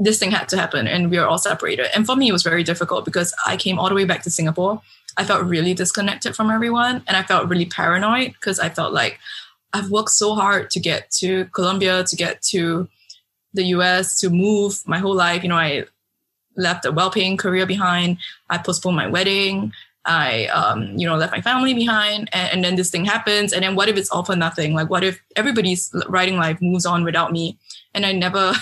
This thing had to happen and we were all separated. And for me, it was very difficult because I came all the way back to Singapore. I felt really disconnected from everyone and I felt really paranoid because I felt like I've worked so hard to get to Colombia, to get to the US, to move my whole life. I left a well-paying career behind. I postponed my wedding. I, left my family behind, and then this thing happens. And then what if it's all for nothing? What if everybody's writing life moves on without me? And I never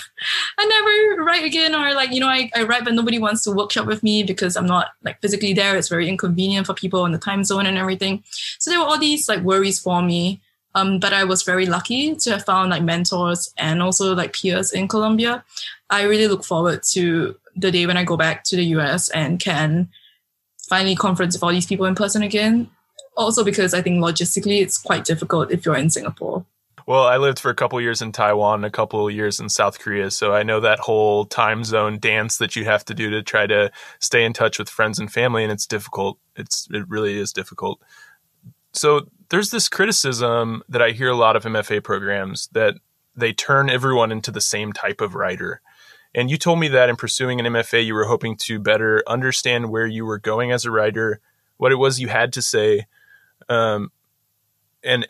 write again, or I write, but nobody wants to workshop with me because I'm not physically there. It's very inconvenient for people in the time zone and everything. So there were all these worries for me. But I was very lucky to have found mentors and also peers in Colombia. I really look forward to the day when I go back to the US and can finally conference with all these people in person again. Also because I think logistically it's quite difficult if you're in Singapore. Well, I lived for a couple of years in Taiwan, a couple of years in South Korea, so I know that whole time zone dance that you have to do to try to stay in touch with friends and family, and it's difficult. It really is difficult. So there's this criticism that I hear a lot of MFA programs that they turn everyone into the same type of writer. And you told me that in pursuing an MFA, you were hoping to better understand where you were going as a writer, what it was you had to say, and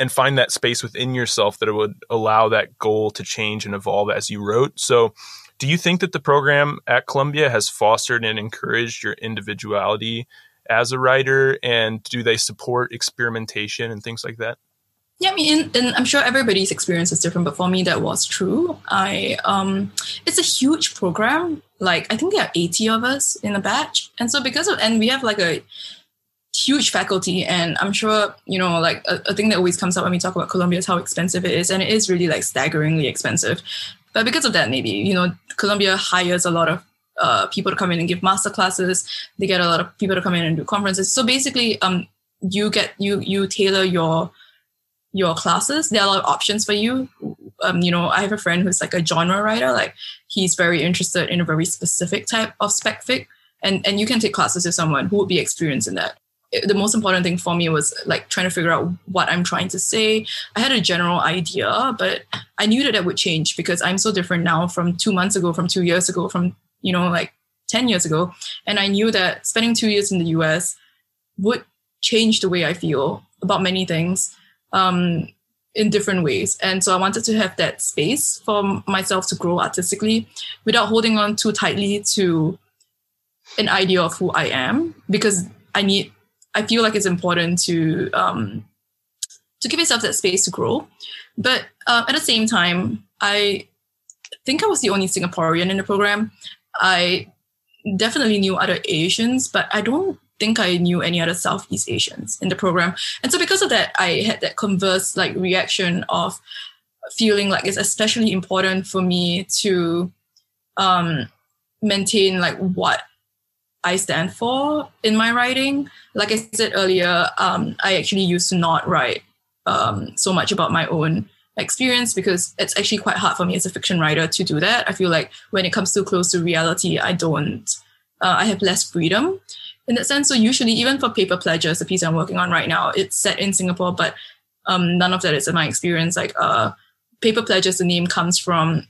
find that space within yourself that it would allow that goal to change and evolve as you wrote. So do you think that the program at Columbia has fostered and encouraged your individuality as a writer? And do they support experimentation and things like that? Yeah, and I'm sure everybody's experience is different, but for me, that was true. It's a huge program. I think there are 80 of us in a batch. And so and we have a huge faculty, and I'm sure, a thing that always comes up when we talk about Columbia is how expensive it is. And it is really staggeringly expensive. But because of that, maybe, Columbia hires a lot of people to come in and give master classes. They get a lot of people to come in and do conferences. So basically, you tailor your classes. There are a lot of options for you. I have a friend who's a genre writer. He's very interested in a very specific type of spec fic, and you can take classes with someone who would be experienced in that. The most important thing for me was trying to figure out what I'm trying to say. I had a general idea, but I knew that would change because I'm so different now from 2 months ago, from 2 years ago, from 10 years ago. And I knew that spending 2 years in the US would change the way I feel about many things in different ways. And so I wanted to have that space for myself to grow artistically without holding on too tightly to an idea of who I am, because I feel like it's important to give yourself that space to grow. But at the same time, I think I was the only Singaporean in the program. I definitely knew other Asians, but I don't think I knew any other Southeast Asians in the program. And so because of that, I had that converse reaction of feeling like it's especially important for me to maintain what I stand for in my writing. Like I said earlier, I actually used to not write so much about my own experience because it's actually quite hard for me as a fiction writer to do that. I feel like when it comes too close to reality, I have less freedom in that sense. So usually, even for Paper Pledges, the piece I'm working on right now, it's set in Singapore, but none of that is in my experience. Like Paper Pledges, the name comes from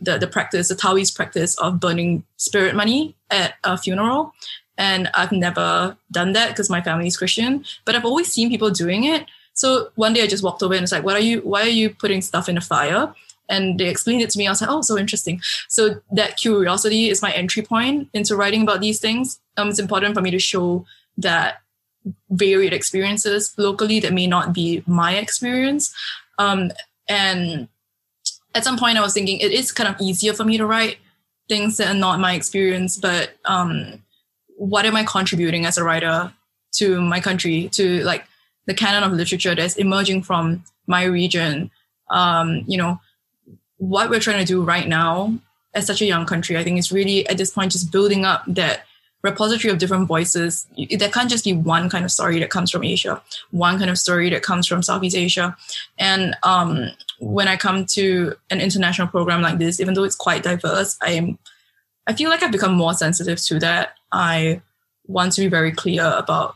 the practice, the Taoist practice of burning spirit money at a funeral. And I've never done that because my family is Christian, but I've always seen people doing it. So one day I just walked over and it's like, why are you putting stuff in a fire? And they explained it to me. I was like, oh, so interesting. So that curiosity is my entry point into writing about these things. It's important for me to show that varied experiences locally that may not be my experience. And at some point I was thinking it is kind of easier for me to write things that are not my experience, but what am I contributing as a writer to my country, to like the canon of literature that's emerging from my region? What we're trying to do right now as such a young country, I think is really at this point just building up that repository of different voices. There can't just be one kind of story that comes from Asia, one kind of story that comes from Southeast Asia. And when I come to an international program like this, even though it's quite diverse, I feel like I've become more sensitive to that. I want to be very clear about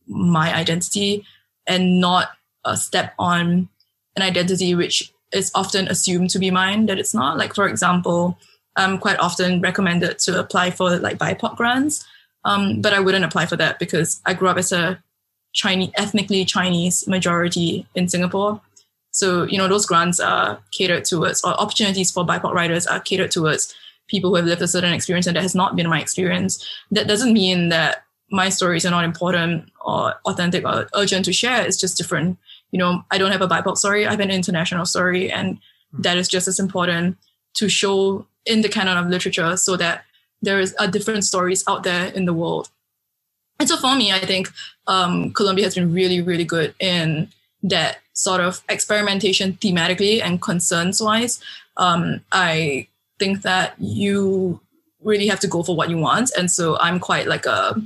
my identity and not step on an identity which is often assumed to be mine that it's not. Like, for example, I'm quite often recommended to apply for like BIPOC grants, but I wouldn't apply for that because I grew up as a ethnically Chinese majority in Singapore. So, those grants are catered towards, or opportunities for BIPOC writers are catered towards people who have lived a certain experience, and that has not been my experience. That doesn't mean that my stories are not important or authentic or urgent to share. It's just different. I don't have a BIPOC story. I have an international story, and that is just as important to show in the canon of literature so that there are different stories out there in the world. And so for me, I think Columbia has been really, really good in that sort of experimentation thematically and concerns-wise. I think that you really have to go for what you want. And so I'm quite like a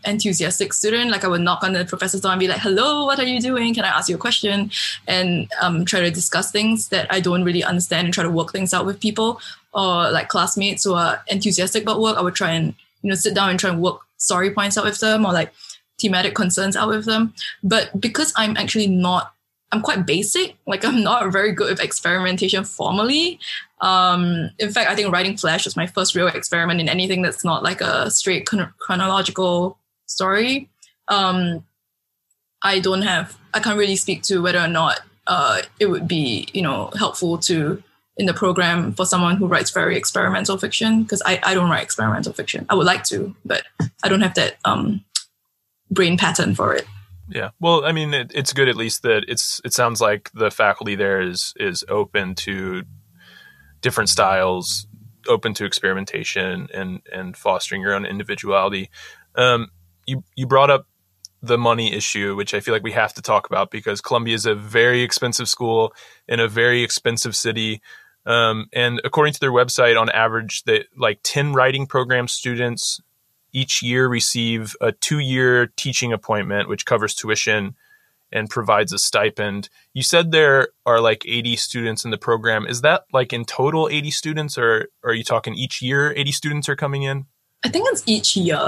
enthusiastic student. Like I would knock on the professor's door and be like, hello, what are you doing? Can I ask you a question? And try to discuss things that I don't really understand and try to work things out with people. Or like classmates who are enthusiastic about work, I would try and, sit down and try and work story points out with them or like thematic concerns out with them. But because I'm quite basic, like I'm not very good with experimentation formally. In fact, I think writing Flash was my first real experiment in anything that's not like a straight chronological story. I can't really speak to whether or not it would be, helpful in the program for someone who writes very experimental fiction, because I don't write experimental fiction. I would like to, but I don't have that brain pattern for it. Yeah. Well, I mean, it's good at least that it sounds like the faculty there is open to different styles, open to experimentation and fostering your own individuality. You brought up the money issue, which I feel like we have to talk about because Columbia is a very expensive school in a very expensive city. And according to their website, on average, 10 writing program students each year receive a 2-year teaching appointment, which covers tuition and provides a stipend. You said there are like 80 students in the program. Is that like in total 80 students, or are you talking each year 80 students are coming in? I think it's each year,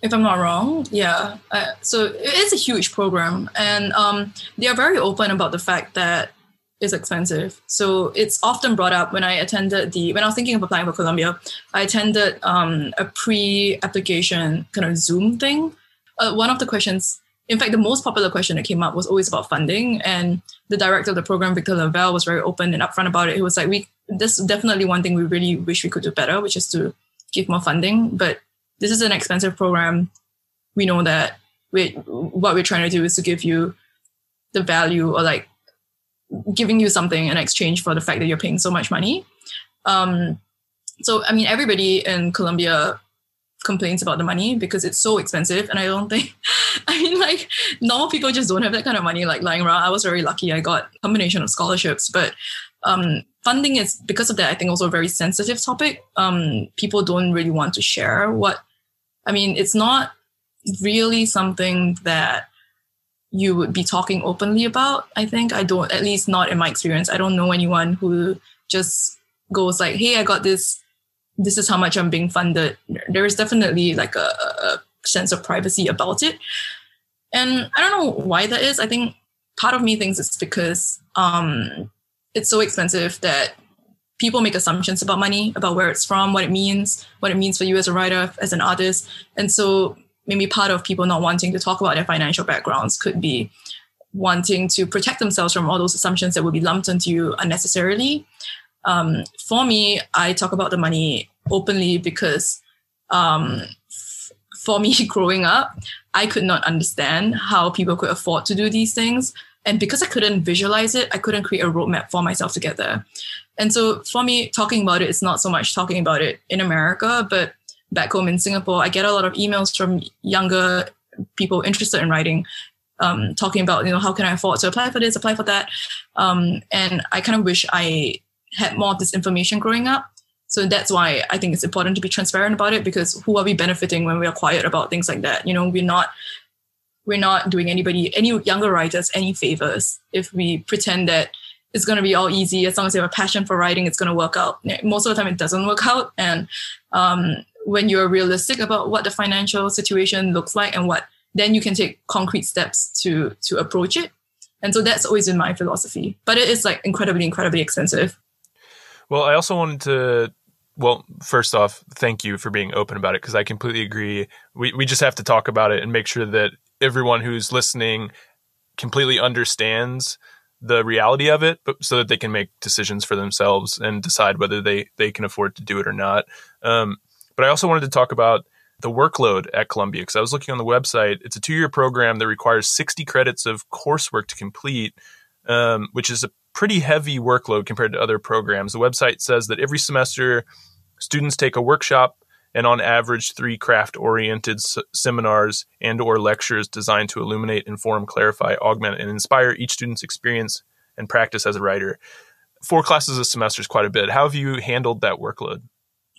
if I'm not wrong. Yeah. So it is a huge program, and they are very open about the fact that it's expensive. So it's often brought up when I was thinking of applying for Columbia, I attended a pre-application kind of Zoom thing. One of the questions, in fact, the most popular question that came up was always about funding. And the director of the program, Victor Lavelle, was very open and upfront about it. He was like, this is definitely one thing we really wish we could do better, which is to give more funding. But this is an expensive program. We know that what we're trying to do is to give you the value, or like giving you something in exchange for the fact that you're paying so much money. So, I mean, everybody in Columbia complains about the money because it's so expensive. And I don't think, normal people just don't have that kind of money like lying around. I was very lucky. I got a combination of scholarships, but Funding is, because of that, I think also a very sensitive topic. People don't really want to share it's not really something that you would be talking openly about. I think I don't, at least not in my experience. I don't know anyone who just goes like, hey, I got this. This is how much I'm being funded. There is definitely like a sense of privacy about it. And I don't know why that is. I think part of me thinks it's because it's so expensive that people make assumptions about money, about where it's from, what it means for you as a writer, as an artist. And so maybe part of people not wanting to talk about their financial backgrounds could be wanting to protect themselves from all those assumptions that would be lumped onto you unnecessarily. For me, I talk about the money openly because for me growing up, I could not understand how people could afford to do these things. And because I couldn't visualize it, I couldn't create a roadmap for myself to get there. And so for me, talking about it is not so much talking about it in America, but back home in Singapore, I get a lot of emails from younger people interested in writing, talking about, how can I afford to apply for this, apply for that. And I kind of wish I had more of this information growing up. So that's why I think it's important to be transparent about it, because who are we benefiting when we are quiet about things like that? We're not doing any younger writers any favors if we pretend that it's going to be all easy. As long as you have a passion for writing, it's going to work out. Most of the time it doesn't work out. And when you're realistic about what the financial situation looks like and then you can take concrete steps to approach it. And so that's always been my philosophy. But it is like incredibly, incredibly expensive. Well, I also wanted to, first off, thank you for being open about it, because I completely agree. We just have to talk about it and make sure that everyone who's listening completely understands the reality of it, but so that they can make decisions for themselves and decide whether they can afford to do it or not. But I also wanted to talk about the workload at Columbia, because I was looking on the website. It's a 2-year program that requires 60 credits of coursework to complete, which is a pretty heavy workload compared to other programs. The website says that every semester, students take a workshop and on average 3 craft-oriented seminars and or lectures designed to illuminate, inform, clarify, augment, and inspire each student's experience and practice as a writer. 4 classes a semester is quite a bit. How have you handled that workload?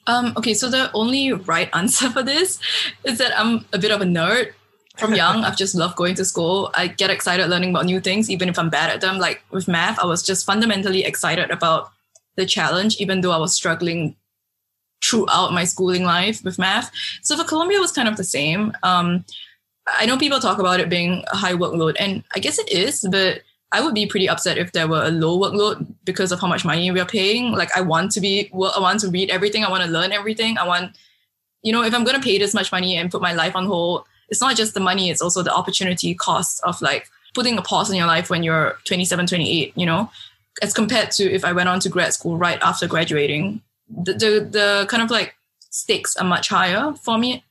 Okay, so the only right answer for this is that I'm a bit of a nerd. From young, I've just loved going to school. I get excited learning about new things, even if I'm bad at them. Like with math, I was just fundamentally excited about the challenge, even though I was struggling throughout my schooling life with math. So for Columbia, it was kind of the same. I know people talk about it being a high workload, and I guess it is, but I would be pretty upset if there were a low workload because of how much money we are paying. Like I want to read everything. I want to learn everything. I want, if I'm going to pay this much money and put my life on hold, it's not just the money, it's also the opportunity cost of like putting a pause in your life when you're 27, 28, as compared to if I went on to grad school right after graduating. The kind of like stakes are much higher for me.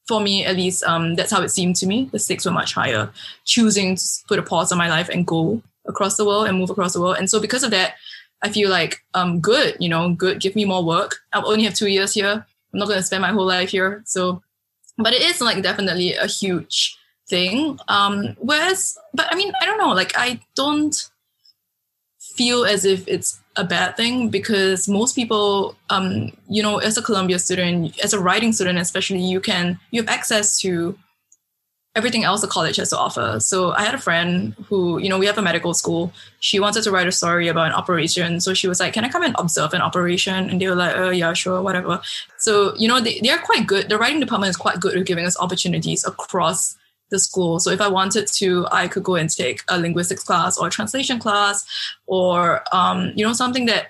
For me, at least, that's how it seemed to me. The stakes were much higher, choosing to put a pause on my life and go across the world and move across the world. And so because of that, I feel like good, give me more work. I'll only have 2 years here. I'm not going to spend my whole life here. So, but it is like definitely a huge thing. I don't know, like I don't feel as if it's a bad thing, because most people, as a Columbia student, as a writing student especially, you have access to everything else the college has to offer. So I had a friend who, we have a medical school. She wanted to write a story about an operation. So she was like, can I come and observe an operation? And they were like, oh yeah, sure, whatever. So, they are quite good. The writing department is quite good at giving us opportunities across the school. So if I wanted to, I could go and take a linguistics class or a translation class or, something that,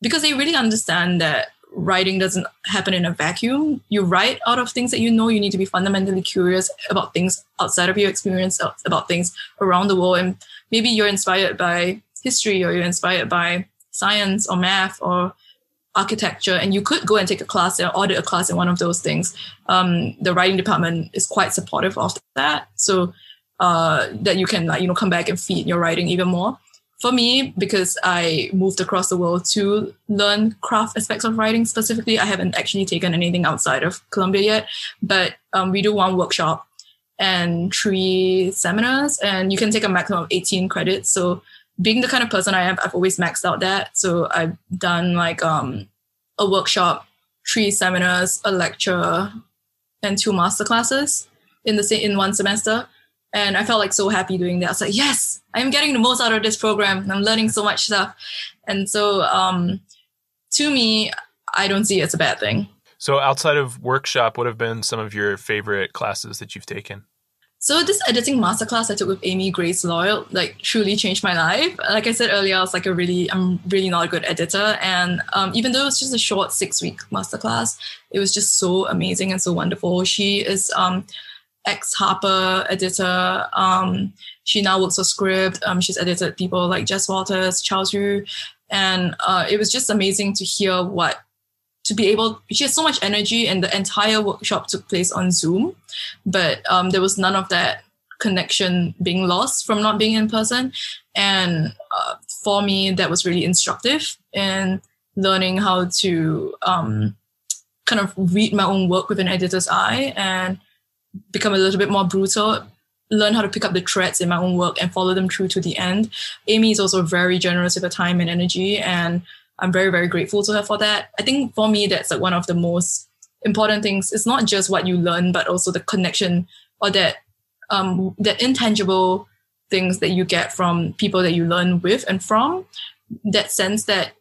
because they really understand that writing doesn't happen in a vacuum. You write out of things that you need to be fundamentally curious about things outside of your experience, about things around the world. And maybe you're inspired by history or you're inspired by science or math or architecture, and you could go and take a class or audit a class in one of those things. The writing department is quite supportive of that, so that you can come back and feed your writing even more. For me, because I moved across the world to learn craft aspects of writing specifically, I haven't actually taken anything outside of Columbia yet, but we do 1 workshop and 3 seminars, and you can take a maximum of 18 credits. So being the kind of person I am, I've always maxed out that. So I've done like a workshop, 3 seminars, a lecture, and 2 masterclasses in one semester. And I felt like so happy doing that. I was like, yes, I'm getting the most out of this program. I'm learning so much stuff. And so to me, I don't see it as a bad thing. So outside of workshop, what have been some of your favorite classes that you've taken? So this editing masterclass I took with Amy Grace Loyal, like, truly changed my life. Like I said earlier, I was like I'm really not a good editor. And even though it was just a short 6-week masterclass, it was just so amazing and so wonderful. She is ex-Harper editor. She now works for Script. She's edited people like Jess Walters, Charles Yu. And it was just amazing to hear she has so much energy, and the entire workshop took place on Zoom, but there was none of that connection being lost from not being in person. And for me, that was really instructive in learning how to kind of read my own work with an editor's eye and become a little bit more brutal, learn how to pick up the threads in my own work and follow them through to the end. Amy is also very generous with her time and energy, and I'm very, very grateful to her for that. I think for me, that's like one of the most important things. It's not just what you learn, but also the connection, or that intangible things that you get from people that you learn with and from. That sense that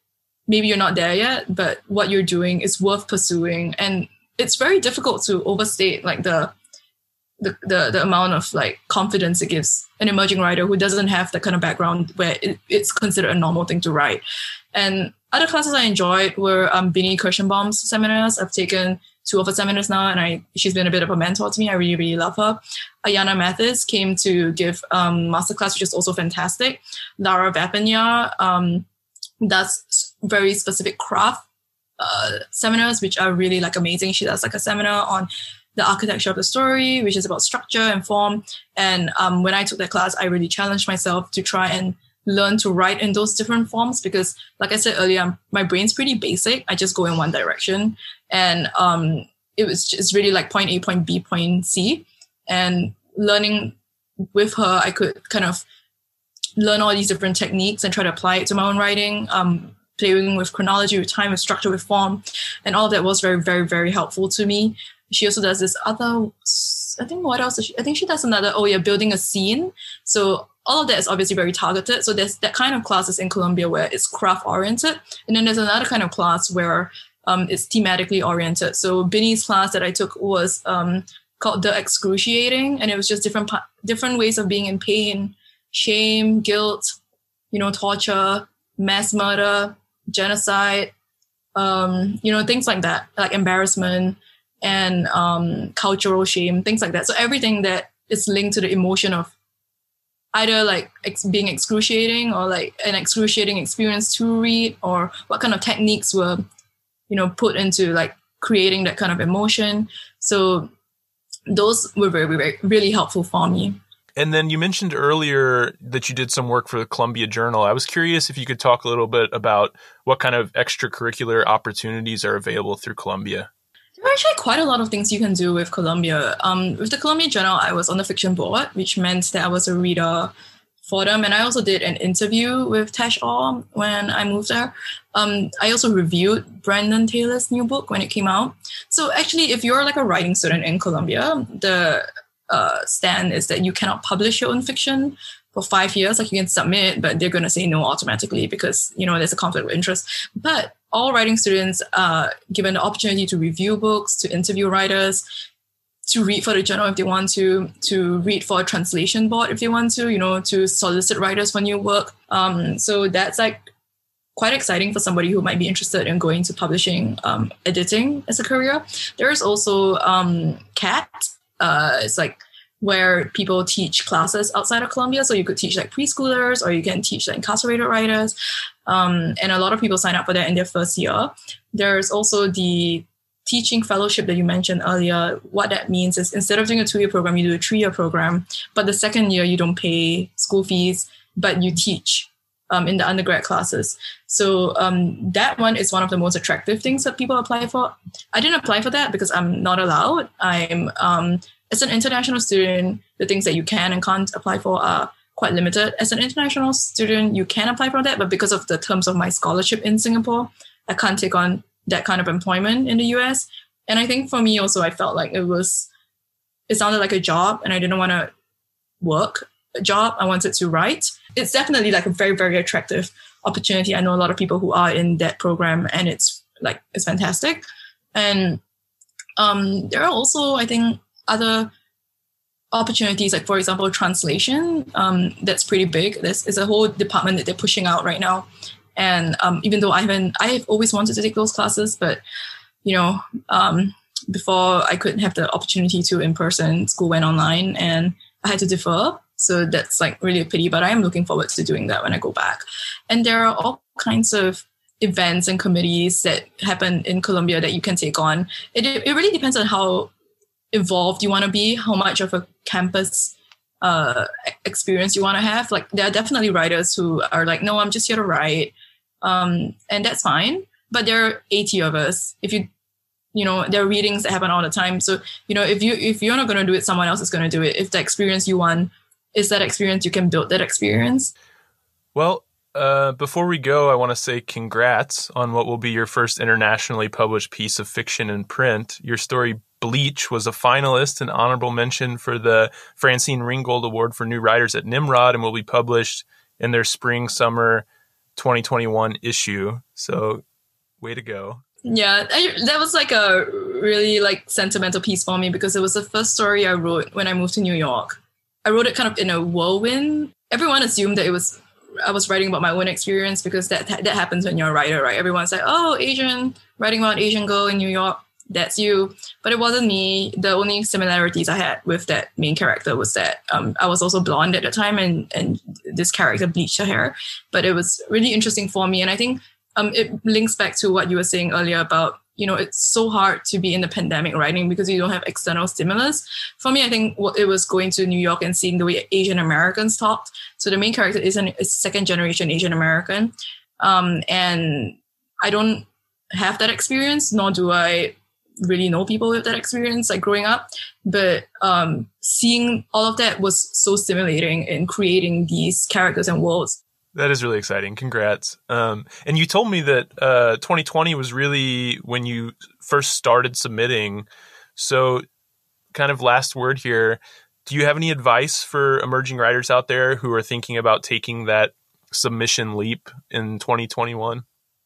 maybe you're not there yet, but what you're doing is worth pursuing. And it's very difficult to overstate like the amount of like confidence it gives an emerging writer who doesn't have that kind of background where it's considered a normal thing to write. And other classes I enjoyed were Binnie Kirschenbaum's seminars. I've taken 2 of her seminars now, and she's been a bit of a mentor to me. I really, really love her. Ayana Mathis came to give masterclass, which is also fantastic. Lara Vapanya does very specific craft seminars, which are really like amazing. She does like a seminar on the architecture of the story, which is about structure and form. And when I took that class, I really challenged myself to try and learn to write in those different forms, because like I said earlier, my brain's pretty basic. I just go in one direction. And it's really like point A, point B, point C. And learning with her, I could kind of learn all these different techniques and try to apply it to my own writing, playing with chronology, with time, with structure, with form. And all of that was very, very, very helpful to me. She also does this other, I think what else? I think she does another, building a scene. So all of that is obviously very targeted. So there's that kind of classes in Columbia where it's craft oriented. And then there's another kind of class where it's thematically oriented. So Binnie's class that I took was called The Excruciating. And it was just different ways of being in pain, shame, guilt, torture, mass murder, genocide, things like that, like embarrassment and cultural shame, things like that. So everything that is linked to the emotion of either like being excruciating or like an excruciating experience to read, or what kind of techniques were, put into like creating that kind of emotion. So those were very, very, really helpful for me. And then you mentioned earlier that you did some work for the Columbia Journal. I was curious if you could talk a little bit about what kind of extracurricular opportunities are available through Columbia. There are actually quite a lot of things you can do with Columbia. With the Columbia Journal, I was on the fiction board, which meant that I was a reader for them. And I also did an interview with Tash Orr when I moved there. I also reviewed Brandon Taylor's new book when it came out. So actually, if you're like a writing student in Columbia, the stand is that you cannot publish your own fiction for 5 years. Like you can submit, but they're going to say no automatically because, there's a conflict of interest. But all writing students are given the opportunity to review books, to interview writers, to read for the journal if they want to read for a translation board if they want to solicit writers for new work. So that's like quite exciting for somebody who might be interested in going to publishing, editing as a career. There's also CAT. It's like where people teach classes outside of Columbia. So you could teach like preschoolers, or you can teach like incarcerated writers. And a lot of people sign up for that in their first year. There's also the teaching fellowship that you mentioned earlier. What that means is instead of doing a 2-year program, you do a 3-year program. But the second year, you don't pay school fees, but you teach in the undergrad classes. So that one is one of the most attractive things that people apply for. I didn't apply for that because I'm not allowed. I'm as an international student, the things that you can and can't apply for are quite limited. As an international student, you can apply for that, but because of the terms of my scholarship in Singapore, I can't take on that kind of employment in the US. And I think for me also, I felt like it sounded like a job and I didn't want to work a job. I wanted to write. It's definitely like a very, very attractive opportunity. I know a lot of people who are in that program and it's fantastic. And there are also, I think, other opportunities, like for example, translation. That's pretty big. There's a whole department that they're pushing out right now. And even though I've always wanted to take those classes, but before I could have the opportunity to in person, school went online and I had to defer. So that's like really a pity, but I am looking forward to doing that when I go back. And there are all kinds of events and committees that happen in Colombia that you can take on. It really depends on how involved you want to be, how much of a campus experience you want to have. Like there are definitely writers who are like, no, I'm just here to write. And that's fine. But there are 80 of us. There are readings that happen all the time. So, if you're not going to do it, someone else is going to do it. If the experience you want is that experience, you can build that experience. Well, before we go, I want to say congrats on what will be your first internationally published piece of fiction in print. Your story, Bleach, was a finalist and honorable mention for the Francine Ringgold Award for New Writers at Nimrod and will be published in their spring-summer 2021 issue. So, way to go. Yeah, that was like a really sentimental piece for me because it was the first story I wrote when I moved to New York. I wrote it kind of in a whirlwind. Everyone assumed that I was writing about my own experience because that happens when you're a writer, right? Everyone's like, oh, Asian, writing about Asian girl in New York, that's you. But it wasn't me. The only similarities I had with that main character was that I was also blonde at the time and this character bleached her hair. But it was really interesting for me. And I think it links back to what you were saying earlier about, it's so hard to be in the pandemic writing because you don't have external stimulus. For me, I think it was going to New York and seeing the way Asian Americans talked. So the main character is a second generation Asian American. And I don't have that experience, nor do I really know people with that experience, like growing up. But seeing all of that was so stimulating in creating these characters and worlds. That is really exciting. Congrats. And you told me that 2020 was really when you first started submitting. So kind of last word here, do you have any advice for emerging writers out there who are thinking about taking that submission leap in 2021?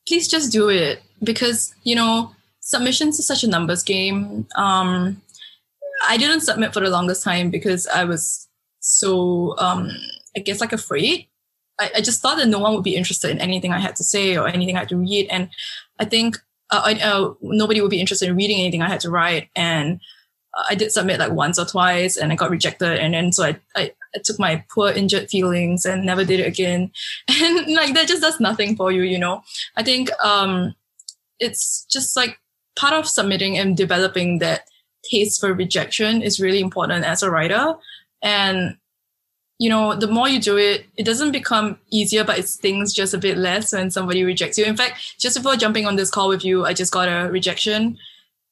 Please just do it because, submissions is such a numbers game. I didn't submit for the longest time because I was so, afraid. I just thought that no one would be interested in anything I had to say or anything I had to read. And I think nobody would be interested in reading anything I had to write. And I did submit once or twice and I got rejected. And then so I took my poor injured feelings and never did it again. And that just does nothing for you, I think it's just part of submitting and developing that taste for rejection is really important as a writer. And the more you do it, it doesn't become easier, but it stings just a bit less when somebody rejects you. In fact, just before jumping on this call with you, I just got a rejection.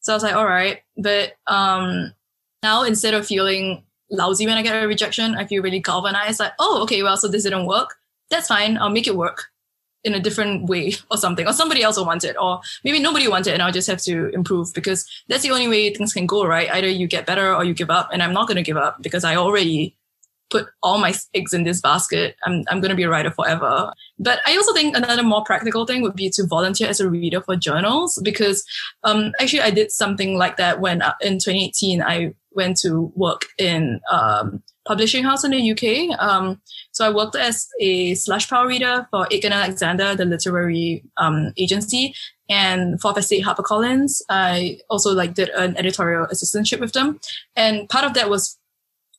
So I was like, all right. But now instead of feeling lousy when I get a rejection, I feel really galvanized. Like, oh, okay, well, so this didn't work. That's fine. I'll make it work in a different way or something. Or somebody else will want it. Or maybe nobody wants it and I'll just have to improve because that's the only way things can go, right? Either you get better or you give up. And I'm not going to give up because I already put all my eggs in this basket. I'm going to be a writer forever. But I also think another more practical thing would be to volunteer as a reader for journals because actually I did something like that when in 2018 I went to work in publishing house in the UK. So I worked as a slash power reader for Aiken Alexander, the literary agency. And for State HarperCollins, I also did an editorial assistantship with them. And part of that was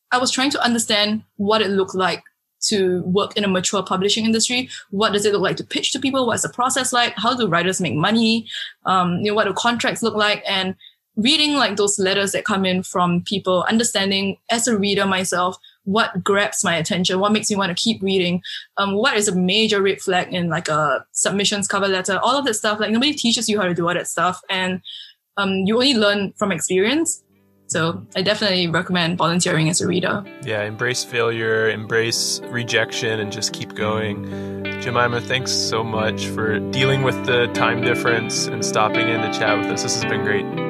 I was trying to understand what it looked like to work in a mature publishing industry. What does it look like to pitch to people? What's the process like? How do writers make money? What do contracts look like? And reading those letters that come in from people, understanding as a reader myself, what grabs my attention, what makes me want to keep reading, what is a major red flag in a submissions cover letter, all of that stuff. Nobody teaches you how to do all that stuff. And you only learn from experience. So I definitely recommend volunteering as a reader. Yeah, embrace failure, embrace rejection, and just keep going. Jemimah, thanks so much for dealing with the time difference and stopping in to chat with us. This has been great.